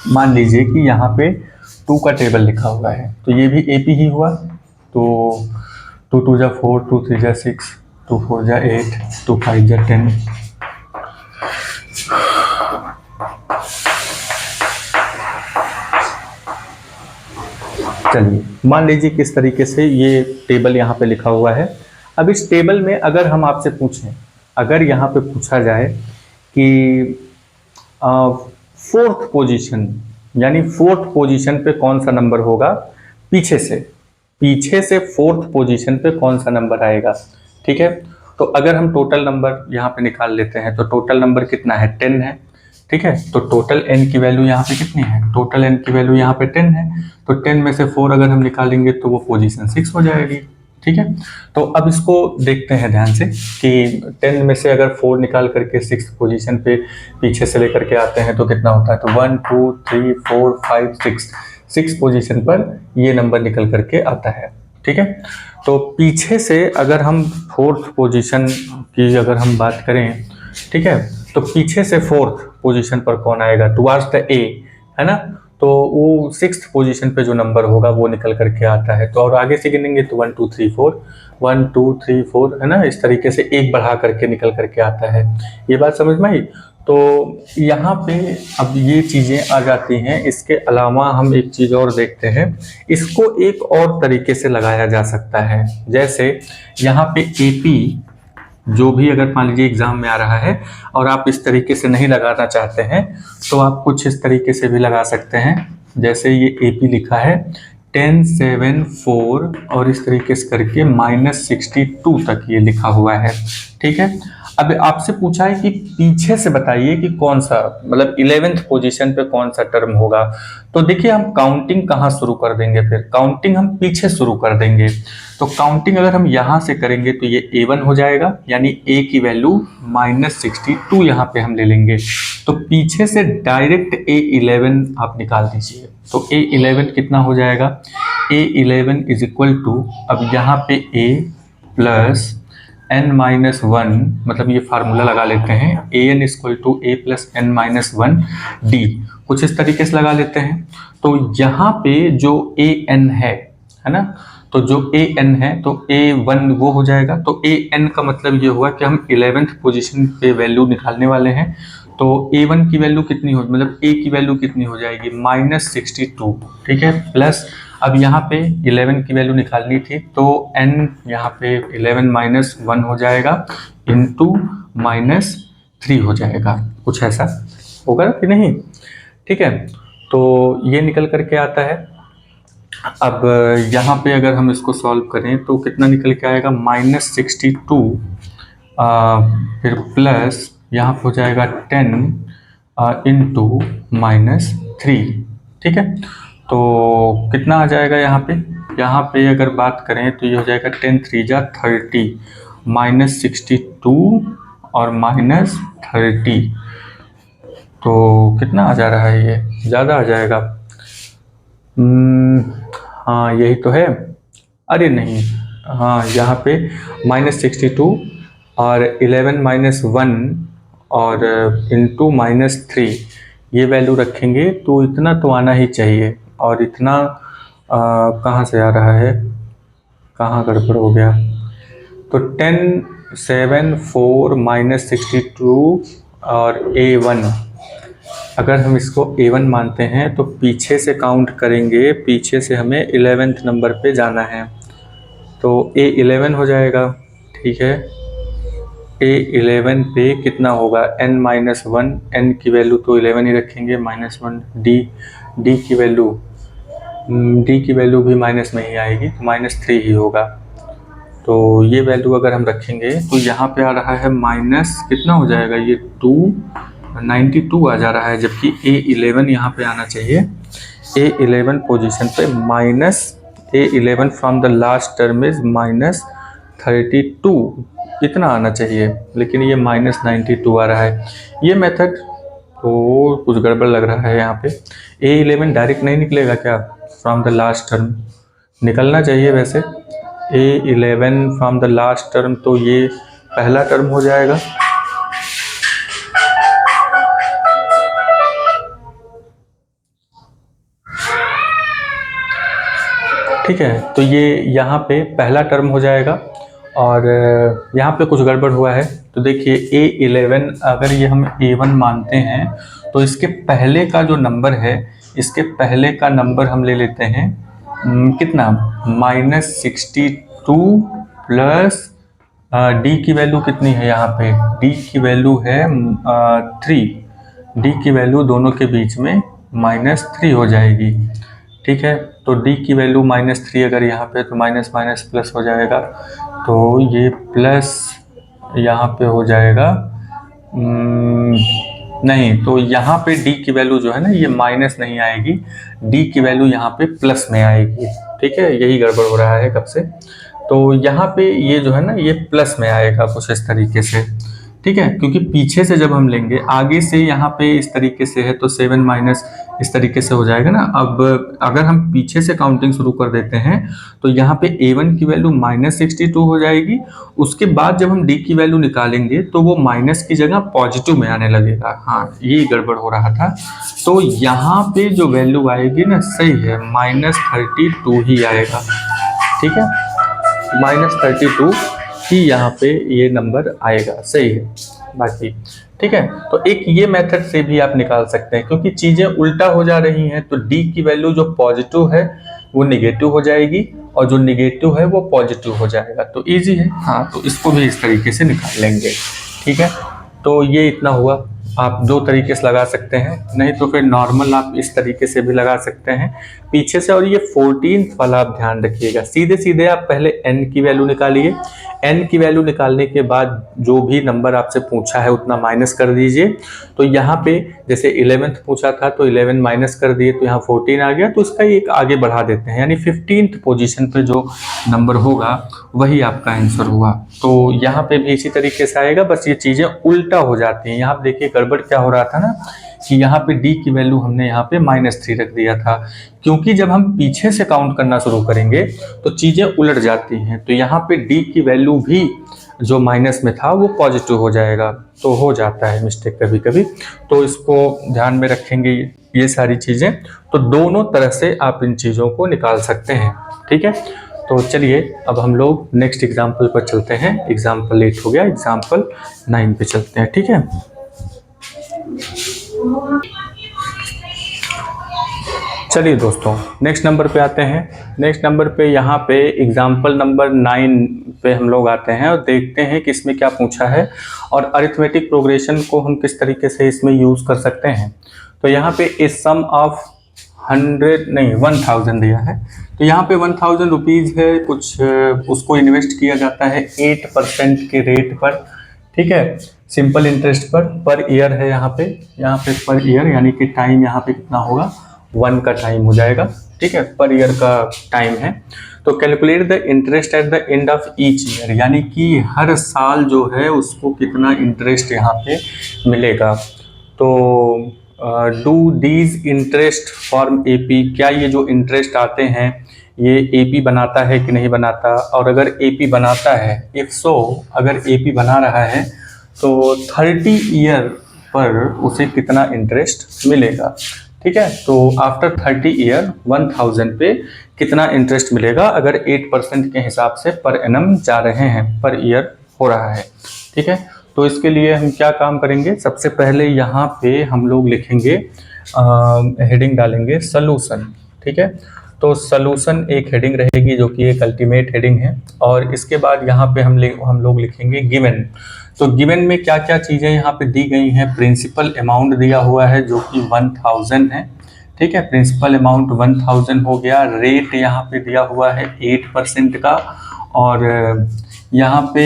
मान लीजिए कि यहाँ पे 2 का टेबल लिखा हुआ है, तो ये भी AP ही हुआ। तो 2 2 जा 4, 2 3 जा 6, 2 4 जा 8, 2 5 जा 10। चलिए मान लीजिए किस तरीके से ये टेबल यहाँ पे लिखा हुआ है। अब इस टेबल में अगर हम आपसे पूछें, अगर यहाँ पे पूछा जाए कि फोर्थ पोजीशन, यानी फोर्थ पोजीशन पे कौन सा नंबर होगा पीछे से फोर्थ पोजीशन पे कौन सा नंबर आएगा, ठीक है। तो अगर हम टोटल नंबर यहाँ पे निकाल लेते हैं तो टोटल नंबर कितना है, 10 है, ठीक है। तो टोटल n की वैल्यू यहाँ पे कितनी है, टोटल n की वैल्यू यहाँ पे 10 है। तो 10 में से 4 अगर हम निकालेंगे तो वो पोजीशन 6 हो जाएगी, ठीक है। तो अब इसको देखते हैं ध्यान से कि 10 में से अगर 4 निकाल करके 6 पोजीशन पे पीछे से लेकर के आते हैं तो कितना होता है, तो 1 2 3 4 5 6 पोजीशन पर ये नंबर निकल करके आता है, ठीक है। तो पीछे से अगर हम फोर्थ पोजीशन की अगर हम बात करें, ठीक है, तो पीछे से फोर्थ पोजीशन पर कौन आएगा, टुवार्ड्स द ए, है ना। तो वो 6th पोजीशन पे जो नंबर होगा वो निकल करके आता है। तो और आगे से गिनेंगे तो 1 2 3 4, 1 2 3 4, है ना, इस तरीके से एक बढ़ा करके निकल करके आता है। ये बात समझ में आई। तो यहाँ पे अब ये चीज़ें आ जाती हैं। इसके अलावा हम एक चीज़ और देखते हैं, इसको एक और तरीके से लगाया जा सकता है। जैसे यहाँ पे AP जो भी अगर मान लीजिए एग्जाम में आ रहा है और आप इस तरीके से नहीं लगाना चाहते हैं तो आप कुछ इस तरीके से भी लगा सकते हैं। जैसे ये AP लिखा है 10 7 4 और इस तरीके से करके -62 तक ये लिखा हुआ है, ठीक है। अब आपसे पूछा है कि पीछे से बताइए कि कौन सा, मतलब 11th पोजीशन पे कौन सा टर्म होगा। तो देखिए हम काउंटिंग कहाँ शुरू कर देंगे, फिर काउंटिंग हम पीछे शुरू कर देंगे। तो काउंटिंग अगर हम यहाँ से करेंगे तो ये A1 हो जाएगा, यानी A की वैल्यू -62 यहाँ पे हम ले लेंगे। तो पीछे से डायरेक्ट A11 आप निकाल दीजिए। तो A11 कितना हो जाएगा, A11 इज इक्वल टू, अब यहाँ पे A प्लस n-1, मतलब ये फार्मूला लगा लेते हैं, an equal to a plus n-1 d, कुछ इस तरीके से लगा लेते हैं। तो यहाँ पे जो an है ना, तो जो an है तो a1 वो हो जाएगा। तो an का मतलब ये हुआ कि हम 11th पोजीशन पे वैल्यू निकालने वाले हैं। तो a1 की वैल्यू कितनी हो, मतलब a की वैल्यू कितनी हो जाएगी, -62, ठीक है। प्लस अब यहाँ पे 11 की वैल्यू निकालनी थी तो n यहाँ पे 11-1 हो जाएगा इंटू -3 हो जाएगा, कुछ ऐसा होगा कि नहीं, ठीक है। तो ये निकल करके आता है। अब यहाँ पे अगर हम इसको सॉल्व करें तो कितना निकल के आएगा, -62 फिर प्लस यहाँ पे हो जाएगा 10 इंटू -3, ठीक है। तो कितना आ जाएगा यहाँ पे अगर बात करें तो ये हो जाएगा 10 3 जा 30, -62 और -30, तो कितना आ जा रहा है, ये ज़्यादा आ जाएगा। हाँ यही तो है, अरे नहीं, हाँ यहाँ पे -62 और 11-1 और इंटू -3 ये वैल्यू रखेंगे तो इतना तो आना ही चाहिए। और इतना कहाँ से आ रहा है, कहाँ गड़बड़ हो गया। तो 10 7 4 -62 और A1, अगर हम इसको A1 मानते हैं तो पीछे से काउंट करेंगे, पीछे से हमें 11th नंबर पे जाना है। तो A11 हो जाएगा, ठीक है। A11 पे कितना होगा, n-1, n की वैल्यू तो 11 ही रखेंगे, -1 d की वैल्यू भी माइनस में ही आएगी तो -3 ही होगा। तो ये वैल्यू अगर हम रखेंगे तो यहाँ पे आ रहा है माइनस कितना हो जाएगा, ये 292 आ जा रहा है, जबकि A11 यहाँ पे आना चाहिए। A11 पोजीशन पे A11 from the last term is -32 कितना आना चाहिए, लेकिन ये -92 आ रहा है। ये मेथड तो कुछ गड़बड़ लग रहा है यहाँ पे। A11 डायरेक्ट नहीं निकलेगा क्या, फ्रॉम द लास्ट टर्म निकलना चाहिए वैसे। A11 from the last term, तो ये पहला टर्म हो जाएगा। ठीक है, तो ये यहाँ पे पहला टर्म हो जाएगा और यहाँ पे कुछ गड़बड़ हुआ है। तो देखिए A11 अगर ये हम A1 मानते हैं तो इसके पहले का जो नंबर है, इसके पहले का नंबर हम ले लेते हैं कितना, -62 प्लस डी की वैल्यू कितनी है यहाँ पे, डी की वैल्यू है 3, डी की वैल्यू दोनों के बीच में -3 हो जाएगी। ठीक है, तो डी की वैल्यू -3 अगर यहाँ पे, तो माइनस माइनस प्लस हो जाएगा, तो ये प्लस यहाँ पे हो जाएगा नहीं, तो यहाँ पे डी की वैल्यू जो है ना, ये माइनस नहीं आएगी, डी की वैल्यू यहाँ पे प्लस में आएगी। ठीक है, यही गड़बड़ हो रहा है कब से। तो यहाँ पे ये जो है ना, ये प्लस में आएगा कुछ इस तरीके से। ठीक है, क्योंकि पीछे से जब हम लेंगे, आगे से यहाँ पे इस तरीके से है तो 7 माइनस इस तरीके से हो जाएगा ना। अब अगर हम पीछे से काउंटिंग शुरू कर देते हैं तो यहाँ पे A1 की वैल्यू -62 हो जाएगी। उसके बाद जब हम D की वैल्यू निकालेंगे तो वो माइनस की जगह पॉजिटिव में आने लगेगा। हाँ, ये गड़बड़ हो रहा था। तो यहाँ पे जो वैल्यू आएगी ना, सही है, -32 ही आएगा। ठीक है, -32 ही यहाँ पे ये नंबर आएगा, सही है बाकी। ठीक है, तो एक ये मेथड से भी आप निकाल सकते हैं, क्योंकि चीज़ें उल्टा हो जा रही हैं तो डी की वैल्यू जो पॉजिटिव है वो निगेटिव हो जाएगी और जो निगेटिव है वो पॉजिटिव हो जाएगा। तो इजी है। हाँ, तो इसको भी इस तरीके से निकाल लेंगे। ठीक है, तो ये इतना हुआ। आप दो तरीके से लगा सकते हैं, नहीं तो फिर नॉर्मल आप इस तरीके से भी लगा सकते हैं पीछे से। और ये 14 वाला आप ध्यान रखिएगा, सीधे सीधे आप पहले n की वैल्यू निकालिए। n की वैल्यू निकालने के बाद जो भी नंबर आपसे पूछा है उतना माइनस कर दीजिए। तो यहाँ पे जैसे 11th पूछा था तो 11 माइनस कर दिए तो यहाँ 14 आ गया, तो इसका एक आगे बढ़ा देते हैं, यानी 15th पोजीशन पे जो नंबर होगा वही आपका आंसर हुआ। तो यहाँ पे भी इसी तरीके से आएगा, बस ये चीज़ें उल्टा हो जाती हैं। यहाँ पे देखिए गड़बड़ क्या हो रहा था ना, कि यहाँ पे डी की वैल्यू हमने यहाँ पे -3 रख दिया था, क्योंकि जब हम पीछे से काउंट करना शुरू करेंगे तो चीज़ें उलट जाती हैं। तो यहाँ पे डी की वैल्यू भी जो माइनस में था वो पॉजिटिव हो जाएगा, तो हो जाता है मिस्टेक कभी कभी। तो इसको ध्यान में रखेंगे ये सारी चीज़ें। तो दोनों तरह से आप इन चीज़ों को निकाल सकते हैं। ठीक है, तो चलिए अब हम लोग नेक्स्ट एग्जाम्पल पर चलते हैं। एग्जाम्पल 8 हो गया, एग्जाम्पल 9 पे चलते हैं। ठीक है, चलिए दोस्तों नेक्स्ट नंबर पे आते हैं। नेक्स्ट नंबर पे यहाँ पे एग्जाम्पल नंबर 9 पे हम लोग आते हैं और देखते हैं कि इसमें क्या पूछा है और अरिथमेटिक प्रोग्रेशन को हम किस तरीके से इसमें यूज़ कर सकते हैं। तो यहाँ पे ए सम ऑफ 1000 दिया है, तो यहाँ पे 1000 रुपीज़ है कुछ, उसको इन्वेस्ट किया जाता है 8% के रेट पर। ठीक है, सिंपल इंटरेस्ट पर ईयर है यहाँ पे पर ईयर, यानी कि टाइम यहाँ पे कितना होगा, 1 का टाइम हो जाएगा। ठीक है, पर ईयर का टाइम है। तो calculate the interest at the end of each year, यानी कि हर साल जो है उसको कितना इंटरेस्ट यहाँ पे मिलेगा। तो do these interest form AP, क्या ये जो इंटरेस्ट आते हैं ये एपी बनाता है कि नहीं बनाता, और अगर एपी बनाता है, इफ सो अगर एपी बना रहा है तो 30 ईयर पर उसे कितना इंटरेस्ट मिलेगा। ठीक है, तो आफ्टर 30 ईयर 1000 पे कितना इंटरेस्ट मिलेगा, अगर 8% के हिसाब से पर एनम जा रहे हैं, पर ईयर हो रहा है। ठीक है, तो इसके लिए हम क्या काम करेंगे, सबसे पहले यहाँ पे हम लोग लिखेंगे, हेडिंग डालेंगे सॉल्यूशन। ठीक है, तो सॉल्यूशन एक हेडिंग रहेगी जो कि एक अल्टीमेट हेडिंग है, और इसके बाद यहाँ पे हम लोग लिखेंगे गिवन। तो गिवन में क्या क्या चीज़ें यहाँ पे दी गई हैं, प्रिंसिपल अमाउंट दिया हुआ है जो कि 1000 है। ठीक है, प्रिंसिपल अमाउंट 1000 हो गया। रेट यहाँ पे दिया हुआ है 8% का, और यहाँ पे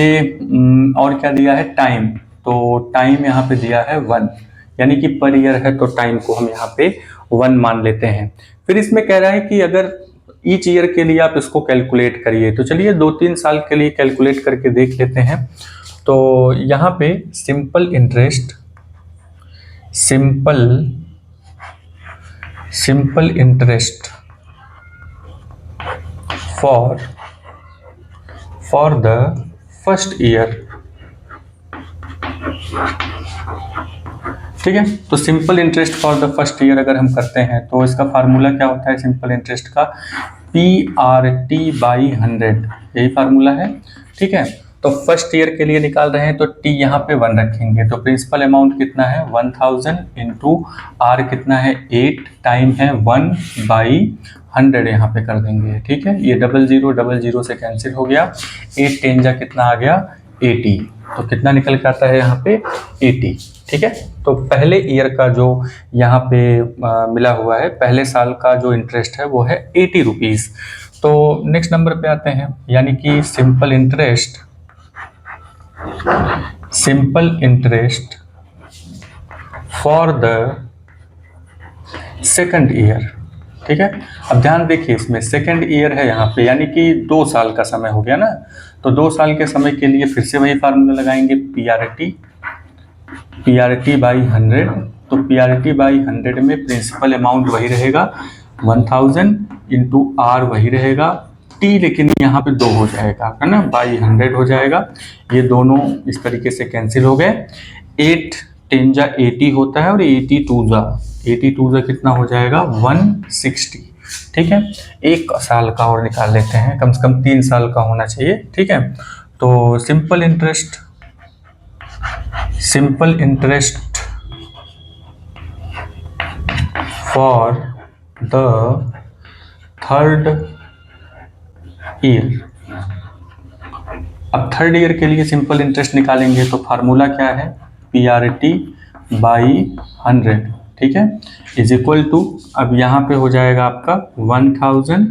और क्या दिया है, टाइम। तो टाइम यहाँ पे दिया है 1, यानी कि पर ईयर है तो टाइम को हम यहाँ पे 1 मान लेते हैं। फिर इसमें कह रहा है कि अगर ईच ईयर के लिए आप इसको कैलकुलेट करिए, तो चलिए 2-3 साल के लिए कैलकुलेट करके देख लेते हैं। तो यहाँ पे simple interest for the first year. ठीक है, तो simple interest for the first year अगर हम करते हैं तो इसका फार्मूला क्या होता है सिंपल इंटरेस्ट का, PRT/100, यही फार्मूला है। ठीक है, तो फर्स्ट ईयर के लिए निकाल रहे हैं तो T यहाँ पे 1 रखेंगे, तो प्रिंसिपल अमाउंट कितना है 1000 इंटू R कितना है 8 टाइम है 1/100 यहाँ पे कर देंगे। ठीक है, ये 0000 से कैंसिल हो गया, 8 10 जा कितना आ गया 80, तो कितना निकल के आता है यहाँ पे 80। ठीक है, तो पहले ईयर का जो यहाँ पे मिला हुआ है, पहले साल का जो इंटरेस्ट है वो है 80 रुपीज़। तो नेक्स्ट नंबर पे आते हैं, यानी कि simple interest for the second year. ठीक है, अब ध्यान देखिए इसमें सेकंड ईयर है यहाँ पे, यानी कि 2 साल का समय हो गया ना, तो 2 साल के समय के लिए फिर से वही फार्मूला लगाएंगे PRT/100। तो PRT/100 में प्रिंसिपल अमाउंट वही रहेगा 1000 इंटू R वही रहेगा, T लेकिन यहाँ पे 2 हो जाएगा है ना, बाई 100 हो जाएगा, ये दोनों इस तरीके से कैंसिल हो गए। 8 10 जा 80 होता है और 82 जा कितना हो जाएगा 160। ठीक है, 1 साल का और निकाल लेते हैं, कम से कम 3 साल का होना चाहिए। ठीक है, तो simple interest for the third year. अब थर्ड ईयर के लिए सिंपल इंटरेस्ट निकालेंगे तो फार्मूला क्या है PRT/100। ठीक है, इज इक्वल टू, अब यहाँ पे हो जाएगा आपका 1000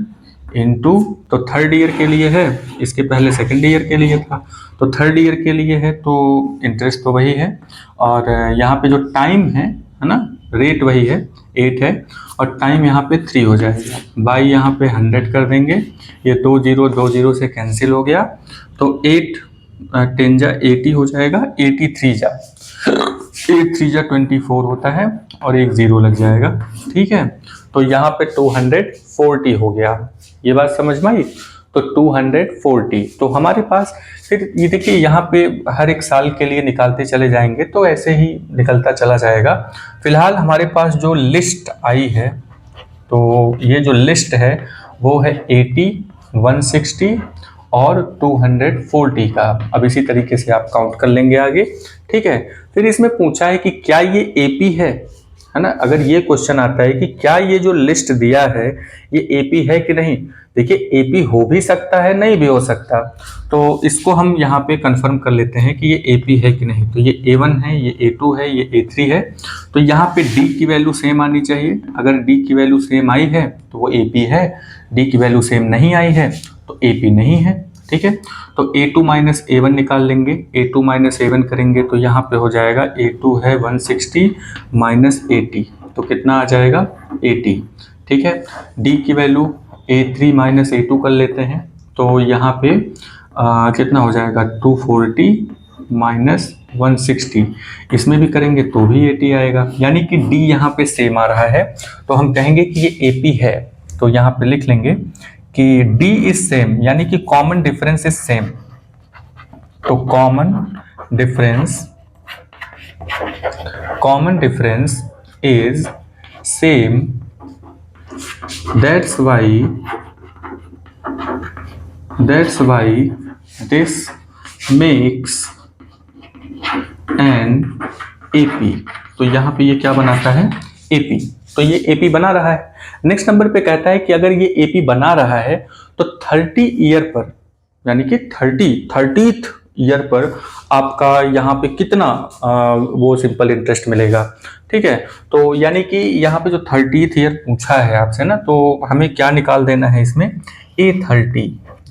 इंटू, तो थर्ड ईयर के लिए है, इसके पहले सेकंड ईयर के लिए था, तो थर्ड ईयर के लिए है तो इंटरेस्ट तो वही है, और यहाँ पे जो टाइम है ना, रेट वही है 8 है, और टाइम यहाँ पे 3 हो जाएगा, बाई यहाँ पे 100 कर देंगे, ये 2 0 से कैंसिल हो गया, तो 8 10 जा 80 हो जाएगा, 83 जा 24 होता है, और एक 0 लग जाएगा। ठीक है, तो यहाँ पे 240 हो गया, ये बात समझ में आई, तो 240। तो हमारे पास फिर ये देखिए यहाँ पे हर एक साल के लिए निकालते चले जाएंगे तो ऐसे ही निकलता चला जाएगा। फिलहाल हमारे पास जो लिस्ट आई है, तो ये जो लिस्ट है वो है 80 160 और 240 का। अब इसी तरीके से आप काउंट कर लेंगे आगे। ठीक है, फिर इसमें पूछा है कि क्या ये एपी है ना, अगर ये क्वेश्चन आता है कि क्या ये जो लिस्ट दिया है ये एपी है कि नहीं, देखिए एपी हो भी सकता है नहीं भी हो सकता, तो इसको हम यहाँ पे कंफर्म कर लेते हैं कि ये एपी है कि नहीं। तो ये A1 है, ये A2 है, ये A3 है, तो यहाँ पे D की वैल्यू सेम आनी चाहिए, अगर D की वैल्यू सेम आई है तो वो एपी है, D की वैल्यू सेम नहीं आई है तो एपी नहीं है। ठीक है, तो A2 माइनस A1 निकाल लेंगे, A2 माइनस A1 करेंगे तो यहाँ पे हो जाएगा A2 है 160 माइनस 80, तो कितना आ जाएगा 80। ठीक है, D की वैल्यू A3 माइनस A2 कर लेते हैं, तो यहाँ पे कितना हो जाएगा 240 माइनस 160, इसमें भी करेंगे तो भी 80 आएगा, यानी कि D यहाँ पे सेम आ रहा है, तो हम कहेंगे कि ये AP है। तो यहाँ पे लिख लेंगे कि D इज सेम, यानी कि कॉमन डिफरेंस इज सेम, तो common difference is same, that's why this makes an AP. तो यहाँ पे ये क्या बनाता है एपी, तो ये एपी बना रहा है। नेक्स्ट नंबर पे कहता है कि अगर ये एपी बना रहा है तो 30 ईयर पर, यानी कि 30th ईयर पर आपका यहाँ पे कितना वो सिंपल इंटरेस्ट मिलेगा। ठीक है, तो यानी कि यहाँ पे जो 30th ईयर पूछा है आपसे ना, तो हमें क्या निकाल देना है इसमें A30,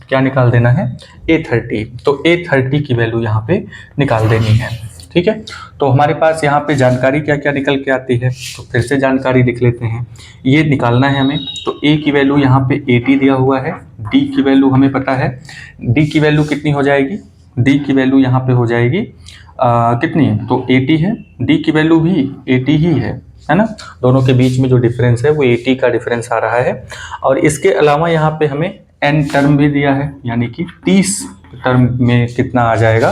क्या निकाल देना है A30, तो A30 की वैल्यू यहाँ पे निकाल देनी है। ठीक है, तो हमारे पास यहाँ पे जानकारी क्या क्या निकल के आती है, तो फिर से जानकारी लिख लेते हैं, ये निकालना है हमें। तो A की वैल्यू यहाँ पे 80 दिया हुआ है, D की वैल्यू हमें पता है, D की वैल्यू कितनी हो जाएगी, D की वैल्यू यहाँ पे हो जाएगी कितनी, तो 80 है, D की वैल्यू भी 80 ही है ना, दोनों के बीच में जो डिफरेंस है वो 80 का डिफरेंस आ रहा है। और इसके अलावा यहाँ पे हमें n टर्म भी दिया है, यानी कि 30 टर्म में कितना आ जाएगा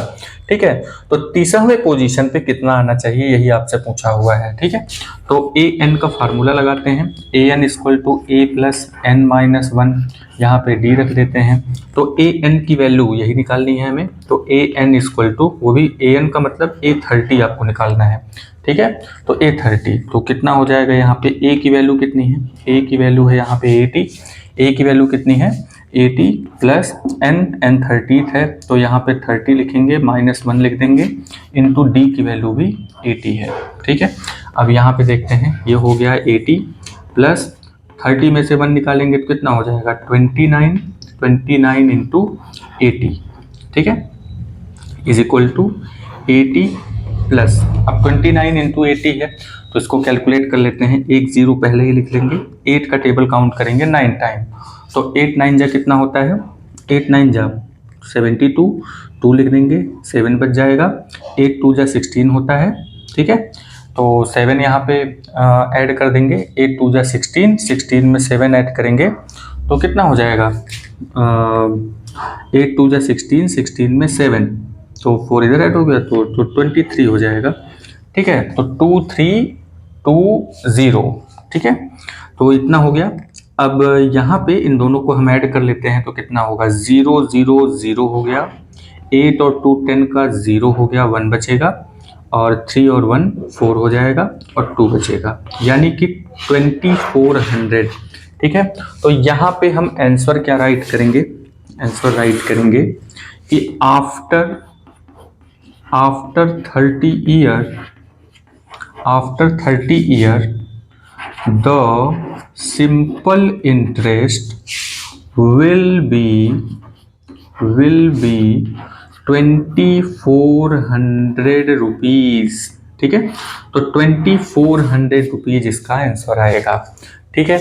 ठीक है। तो 30वें पोजीशन पे कितना आना चाहिए यही आपसे पूछा हुआ है, ठीक है। तो ए एन का फार्मूला लगाते हैं, A N equal to A plus N minus one, यहाँ पे डी रख देते हैं। तो ए एन की वैल्यू यही निकालनी है हमें, तो ए एन इक्वल टू, वो भी ए एन का मतलब A30 आपको निकालना है, ठीक है। तो A30 तो कितना हो जाएगा, यहाँ पे ए की वैल्यू कितनी है, ए की वैल्यू है यहाँ पे 80, ए की वैल्यू कितनी है 80 प्लस एन 30 है, तो यहाँ पे 30 लिखेंगे, -1 लिख देंगे, इंटू डी की वैल्यू भी 80 है, ठीक है। अब यहाँ पे देखते हैं, ये हो गया 80 प्लस 30 में से 1 निकालेंगे तो कितना हो जाएगा 29 इंटू 80, ठीक है, इज इक्वल टू 80 प्लस, अब 29 इंटू 80 है तो इसको कैलकुलेट कर लेते हैं, एक जीरो पहले ही लिख लेंगे, 8 का टेबल काउंट करेंगे 9 टाइम, तो 8 9 जा कितना होता है, 8 9 जा 72, 2 लिख देंगे, 7 बच जाएगा, 8 2 जा 16 होता है, ठीक है। तो 7 यहाँ पे ऐड कर देंगे, 8 2 जा 16, 16 में 7 ऐड करेंगे तो कितना हो जाएगा, 8 2 जा 16, 16 में 7, तो 4 इधर ऐड हो गया तो 23 हो जाएगा, ठीक है। तो 2320, ठीक है, तो इतना हो गया। अब यहाँ पे इन दोनों को हम ऐड कर लेते हैं तो कितना होगा, 0 0 0 हो गया, 8 और 2 10 का 0 हो गया, 1 बचेगा, और 3 और 1 4 हो जाएगा, और 2 बचेगा, यानी कि 2400, ठीक है। तो यहाँ पे हम आंसर क्या राइट करेंगे, आंसर राइट करेंगे कि after 30 year the simple interest will be 2400 rupees, ठीक है। तो 2400 रुपीज इसका आंसर आएगा, ठीक है।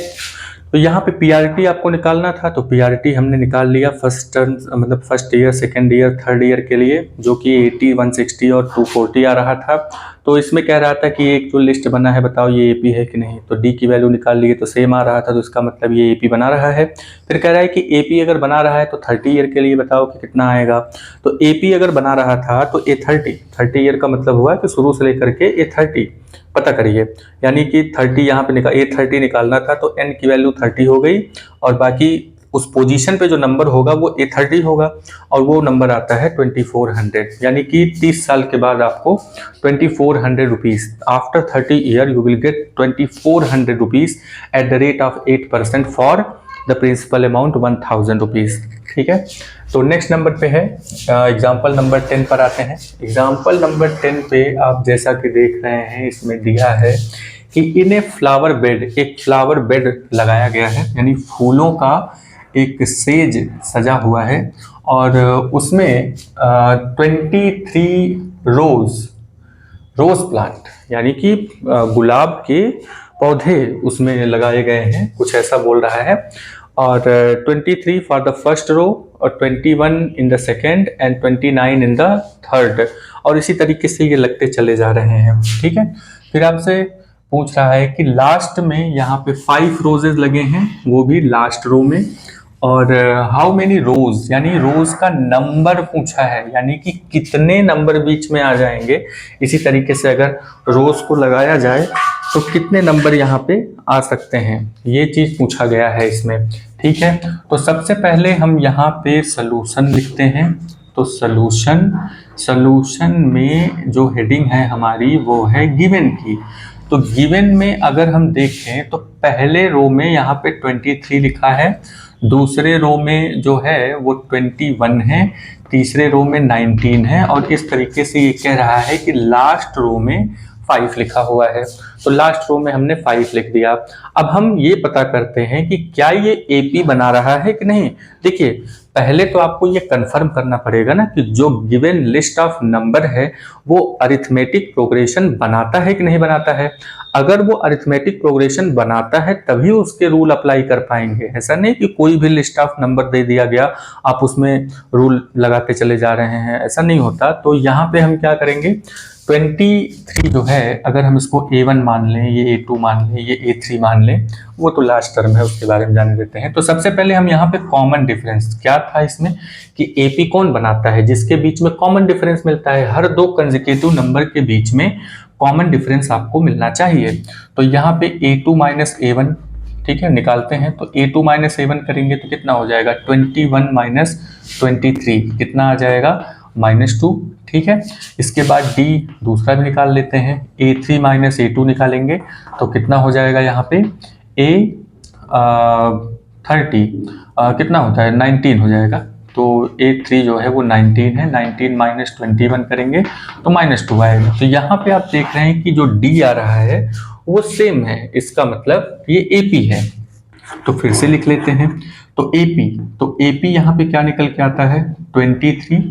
तो यहाँ पे पीआरटी आपको निकालना था, तो पीआरटी हमने निकाल लिया फर्स्ट टर्म, मतलब first year, second year, third year के लिए, जो कि 80 160 और 240 आ रहा था। तो इसमें कह रहा था कि एक जो लिस्ट बना है बताओ ये एपी है कि नहीं, तो डी की वैल्यू निकाल लिए तो सेम आ रहा था, तो इसका मतलब ये एपी बना रहा है। फिर कह रहा है कि एपी अगर बना रहा है तो 30 ईयर के लिए बताओ कि कितना आएगा, तो एपी अगर बना रहा था तो A30 ईयर का मतलब हुआ कि शुरू से लेकर के A30 पता करिए, यानी कि 30 यहाँ पे A30 निकालना था, तो n की वैल्यू 30 हो गई, और बाकी उस पोजीशन पे जो नंबर होगा वो A30 होगा, और वो नंबर आता है 2400, यानी कि 30 साल के बाद आपको 2400 rupees, after 30 year you will get 2400 rupees at the rate of 8% for the principal amount 1000 rupees, ठीक है। तो नेक्स्ट नंबर पे है, एग्जाम्पल नंबर 10 पर आते हैं। एग्जाम्पल नंबर 10 पे आप जैसा कि देख रहे हैं, इसमें दिया है कि इन ए फ्लावर बेड, एक फ्लावर बेड लगाया गया है, यानी फूलों का एक सेज सजा हुआ है, और उसमें 23 रोज प्लांट, यानी कि गुलाब के पौधे उसमें लगाए गए हैं, कुछ ऐसा बोल रहा है, और 23 फॉर द फर्स्ट रो, और 21 in the second, and 29 in the third, और इसी तरीके से ये लगते चले जा रहे हैं, ठीक है। फिर आपसे पूछ रहा है कि लास्ट में यहाँ पे 5 रोजेज लगे हैं, वो भी लास्ट रो में, और हाउ मेनी रोज, यानी रोज का नंबर पूछा है, यानी कि कितने नंबर बीच में आ जाएंगे, इसी तरीके से अगर रोज को लगाया जाए तो कितने नंबर यहाँ पे आ सकते हैं, ये चीज पूछा गया है इसमें, ठीक है। तो सबसे पहले हम यहाँ पे सलूशन लिखते हैं, तो सलूशन में जो हेडिंग है हमारी वो है गिवन की, तो गिवन में अगर हम देखें तो पहले रो में यहाँ पे 23 लिखा है, दूसरे रो में जो है वो 21 है, तीसरे रो में 19 है, और इस तरीके से ये कह रहा है कि लास्ट रो में 5 लिखा हुआ है, तो लास्ट रो में हमने 5 लिख दिया। अब हम ये पता करते हैं कि क्या ये एपी बना रहा है कि नहीं। देखिए, पहले तो आपको ये कंफर्म करना पड़ेगा ना कि जो गिवन लिस्ट ऑफ नंबर है वो अरिथमेटिक प्रोग्रेशन बनाता है कि नहीं बनाता है। अगर वो अरिथमेटिक प्रोग्रेशन बनाता है तभी उसके रूल अप्लाई कर पाएंगे, ऐसा नहीं कि कोई भी लिस्ट ऑफ नंबर दे दिया गया आप उसमें रूल लगाते चले जा रहे हैं, ऐसा नहीं होता। तो यहाँ पे हम क्या करेंगे, 23 जो है, अगर हम इसको A1 मान लें, ये A2 मान लें, ये A3 मान लें, वो तो लास्ट टर्म है, उसके बारे में जान लेते हैं। तो सबसे पहले हम यहाँ पे कॉमन डिफरेंस क्या था इसमें कि AP कौन बनाता है, जिसके बीच में कॉमन डिफरेंस मिलता है। हर दो कंसेक्यूटिव नंबर के बीच में कॉमन डिफरेंस आपको मिलना चाहिए। तो यहाँ पे A2 माइनस A1, ठीक है, निकालते हैं। तो A2 माइनस A1 करेंगे तो कितना हो जाएगा, 21 माइनस 23, कितना आ जाएगा, -2, ठीक है। इसके बाद D दूसरा भी निकाल लेते हैं, A3 माइनस A2 निकालेंगे तो कितना हो जाएगा यहाँ पे A30 कितना होता है, 19 हो जाएगा। तो A3 जो है वो 19 है, 19 माइनस 21 करेंगे तो -2 आएगा। तो यहाँ पे आप देख रहे हैं कि जो D आ रहा है वो सेम है, इसका मतलब ये AP है। तो फिर से लिख लेते हैं, तो AP यहाँ पे क्या निकल के आता है, 23,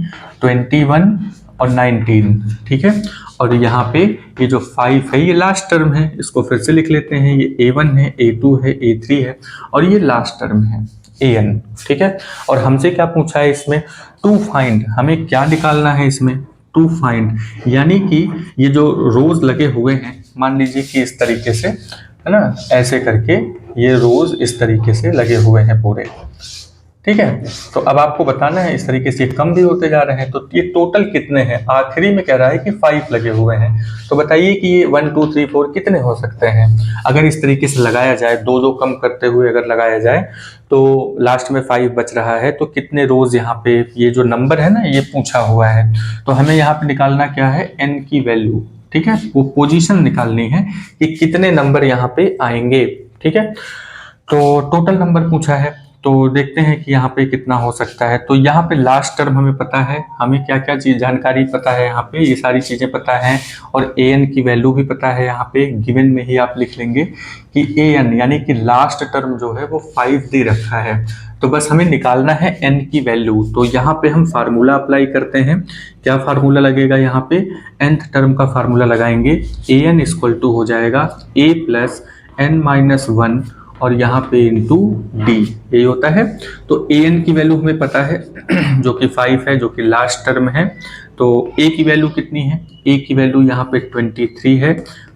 21 और 19, ठीक है। और यहाँ पे ये जो 5 है ये लास्ट टर्म है, इसको फिर से लिख लेते हैं, ये A1 है, A2 है, A3 है और ये लास्ट टर्म है AN, ठीक है। और हमसे क्या पूछा है इसमें, टू फाइंड, हमें क्या निकालना है इसमें, टू फाइंड, यानी कि ये जो रोज लगे हुए हैं, मान लीजिए कि इस तरीके से है ना, ऐसे करके ये रोज इस तरीके से लगे हुए हैं पूरे, ठीक है। तो अब आपको बताना है इस तरीके से कम भी होते जा रहे हैं, तो ये टोटल कितने हैं, आखिरी में कह रहा है कि 5 लगे हुए हैं। तो बताइए कि ये 1 2 3 4 कितने हो सकते हैं। अगर इस तरीके से लगाया जाए, दो दो कम करते हुए अगर लगाया जाए तो लास्ट में 5 बच रहा है, तो कितने रोज यहाँ पे, ये जो नंबर है ना ये पूछा हुआ है। तो हमें यहाँ पे निकालना क्या है, n की वैल्यू, ठीक है, वो पोजीशन निकालनी है कि कितने नंबर यहाँ पे आएंगे, ठीक है। तो टोटल नंबर पूछा है, तो देखते हैं कि यहाँ पे कितना हो सकता है। तो यहाँ पे लास्ट टर्म हमें पता है, हमें क्या क्या चीज जानकारी पता है, यहाँ पे ये सारी चीजें पता है और an की वैल्यू भी पता है। यहाँ पे गिवन में ही आप लिख लेंगे कि an यानी कि लास्ट टर्म जो है वो 5 दे रखा है। तो बस हमें निकालना है n की वैल्यू। तो यहाँ पे हम फार्मूला अप्लाई करते हैं। क्या फार्मूला लगेगा, यहाँ पे nth टर्म का फार्मूला लगाएंगे, an इक्वल टू हो जाएगा a प्लस n माइनस 1 और यहाँ पे इंटू डी, यही होता है। तो an की वैल्यू हमें पता है जो कि 5 है, जो कि लास्ट टर्म है। तो a की वैल्यू कितनी है, a की वैल्यू यहाँ पे 23 है,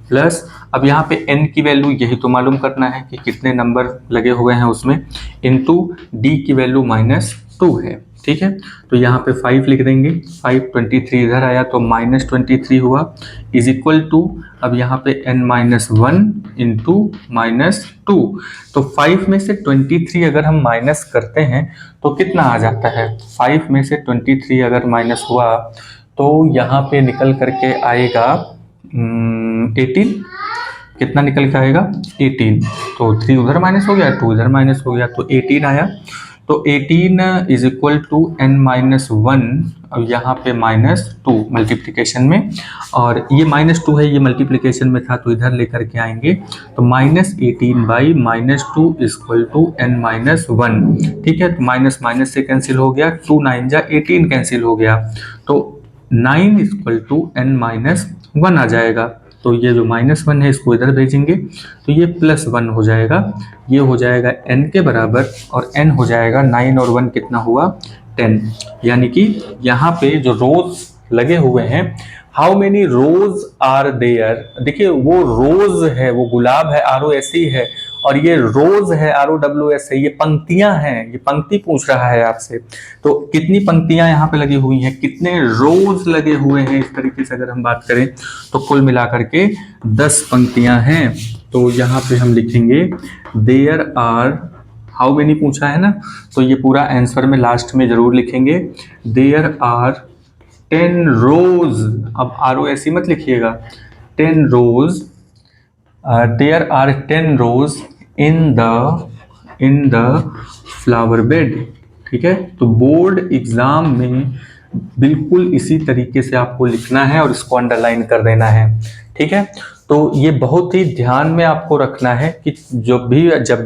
प्लस अब यहाँ पे n की वैल्यू यही तो मालूम करना है कि कितने नंबर लगे हुए हैं उसमें, इंटू d की वैल्यू -2 है, ठीक है। तो यहाँ पे 5 लिख देंगे, 5 23 इधर आया तो -23 हुआ, इज इक्वल टू अब यहाँ पे n-1 इंटू -2। तो 5 में से 23 अगर हम माइनस करते हैं तो कितना आ जाता है, 5 में से 23 अगर माइनस हुआ तो यहाँ पे निकल करके आएगा 18, कितना निकल के आएगा 18। तो 3 उधर माइनस हो गया, 2 इधर माइनस हो गया, तो 18 आया। तो 18 इज इक्वल टू n-1, अब यहाँ पे -2 मल्टीप्लिकेशन में, और ये -2 है, ये मल्टीप्लिकेशन में था तो इधर लेकर के आएंगे। तो -18 बाई -2 इक्वल टू n-1, ठीक है। तो माइनस माइनस से कैंसिल हो गया, 2 9 जा 18 कैंसिल हो गया, तो 9 इक्वल टू n-1 आ जाएगा। तो ये जो -1 है इसको इधर भेजेंगे तो ये +1 हो जाएगा, ये हो जाएगा n के बराबर, और n हो जाएगा 9 और 1 कितना हुआ 10। यानी कि यहाँ पे जो रोज लगे हुए हैं, how many rose are there, देखिए वो रोज है, वो गुलाब है ROSE है, और ये रोज है ROWS है, ये पंक्तियां हैं, ये पंक्ति पूछ रहा है आपसे। तो कितनी पंक्तियां यहाँ पे लगी हुई हैं, कितने रोज लगे हुए हैं, इस तरीके से अगर हम बात करें तो कुल मिलाकर के 10 पंक्तियां हैं। तो यहाँ पे हम लिखेंगे देयर आर, हाउ मेनी पूछा है ना, तो ये पूरा आंसर में लास्ट में जरूर लिखेंगे, देयर आर 10 रोज। अब ROSE मत लिखिएगा, 10 rose, there are 10 rose in the flower bed, ठीक है। तो बोर्ड एग्जाम में बिल्कुल इसी तरीके से आपको लिखना है और इसको अंडरलाइन कर देना है, ठीक है। तो ये बहुत ही ध्यान में आपको रखना है कि जब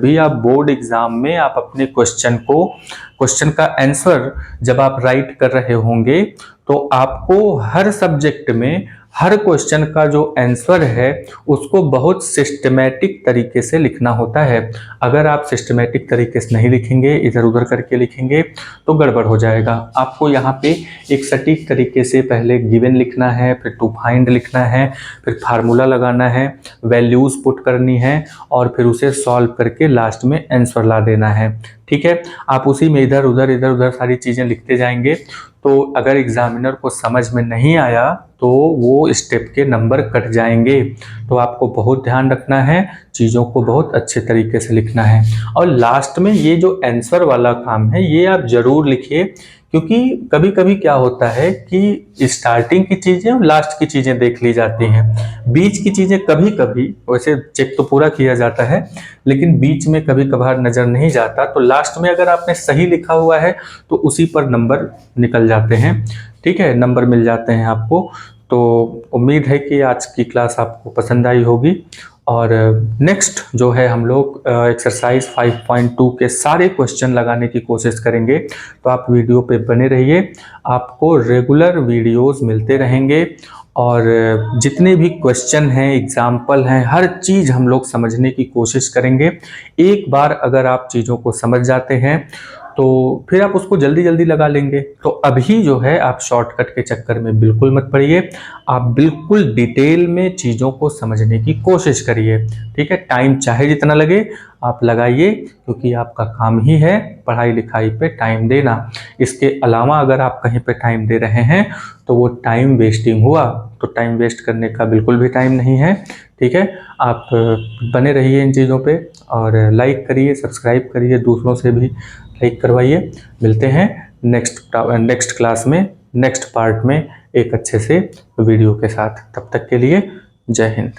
भी आप बोर्ड एग्जाम में आप अपने क्वेश्चन का आंसर जब आप राइट कर रहे होंगे तो आपको हर सब्जेक्ट में हर क्वेश्चन का जो आंसर है उसको बहुत सिस्टमेटिक तरीके से लिखना होता है। अगर आप सिस्टमेटिक तरीके से नहीं लिखेंगे, इधर उधर करके लिखेंगे तो गड़बड़ हो जाएगा। आपको यहाँ पे एक सटीक तरीके से पहले गिवन लिखना है, फिर टू फाइंड लिखना है, फिर फार्मूला लगाना है, वैल्यूज़ पुट करनी है और फिर उसे सॉल्व करके लास्ट में आंसर ला देना है। ठीक है, आप उसी में इधर उधर सारी चीज़ें लिखते जाएंगे तो अगर एग्जामिनर को समझ में नहीं आया तो वो स्टेप के नंबर कट जाएंगे। तो आपको बहुत ध्यान रखना है, चीज़ों को बहुत अच्छे तरीके से लिखना है। और लास्ट में ये जो आंसर वाला काम है ये आप ज़रूर लिखिए, क्योंकि कभी कभी क्या होता है कि स्टार्टिंग की चीज़ें और लास्ट की चीज़ें देख ली जाती हैं, बीच की चीज़ें कभी कभी, वैसे चेक तो पूरा किया जाता है लेकिन बीच में कभी कभार नज़र नहीं जाता। तो लास्ट में अगर आपने सही लिखा हुआ है तो उसी पर नंबर निकल जाते हैं। ठीक है, नंबर मिल जाते हैं आपको। तो उम्मीद है कि आज की क्लास आपको पसंद आई होगी। और नेक्स्ट जो है हम लोग एक्सरसाइज 5.2 के सारे क्वेश्चन लगाने की कोशिश करेंगे। तो आप वीडियो पे बने रहिए, आपको रेगुलर वीडियोस मिलते रहेंगे और जितने भी क्वेश्चन हैं, एग्जाम्पल हैं, हर चीज़ हम लोग समझने की कोशिश करेंगे। एक बार अगर आप चीज़ों को समझ जाते हैं तो फिर आप उसको जल्दी जल्दी लगा लेंगे। तो अभी जो है आप शॉर्टकट के चक्कर में बिल्कुल मत पड़िए, आप बिल्कुल डिटेल में चीज़ों को समझने की कोशिश करिए। ठीक है, टाइम चाहे जितना लगे आप लगाइए, क्योंकि आपका काम ही है पढ़ाई लिखाई पे टाइम देना। इसके अलावा अगर आप कहीं पे टाइम दे रहे हैं तो वो टाइम वेस्टिंग हुआ। तो टाइम वेस्ट करने का बिल्कुल भी टाइम नहीं है। ठीक है, आप बने रहिए इन चीज़ों पे और लाइक करिए, सब्सक्राइब करिए, दूसरों से भी लाइक करवाइए। मिलते हैं नेक्स्ट क्लास में, नेक्स्ट पार्ट में एक अच्छे से वीडियो के साथ। तब तक के लिए जय हिंद।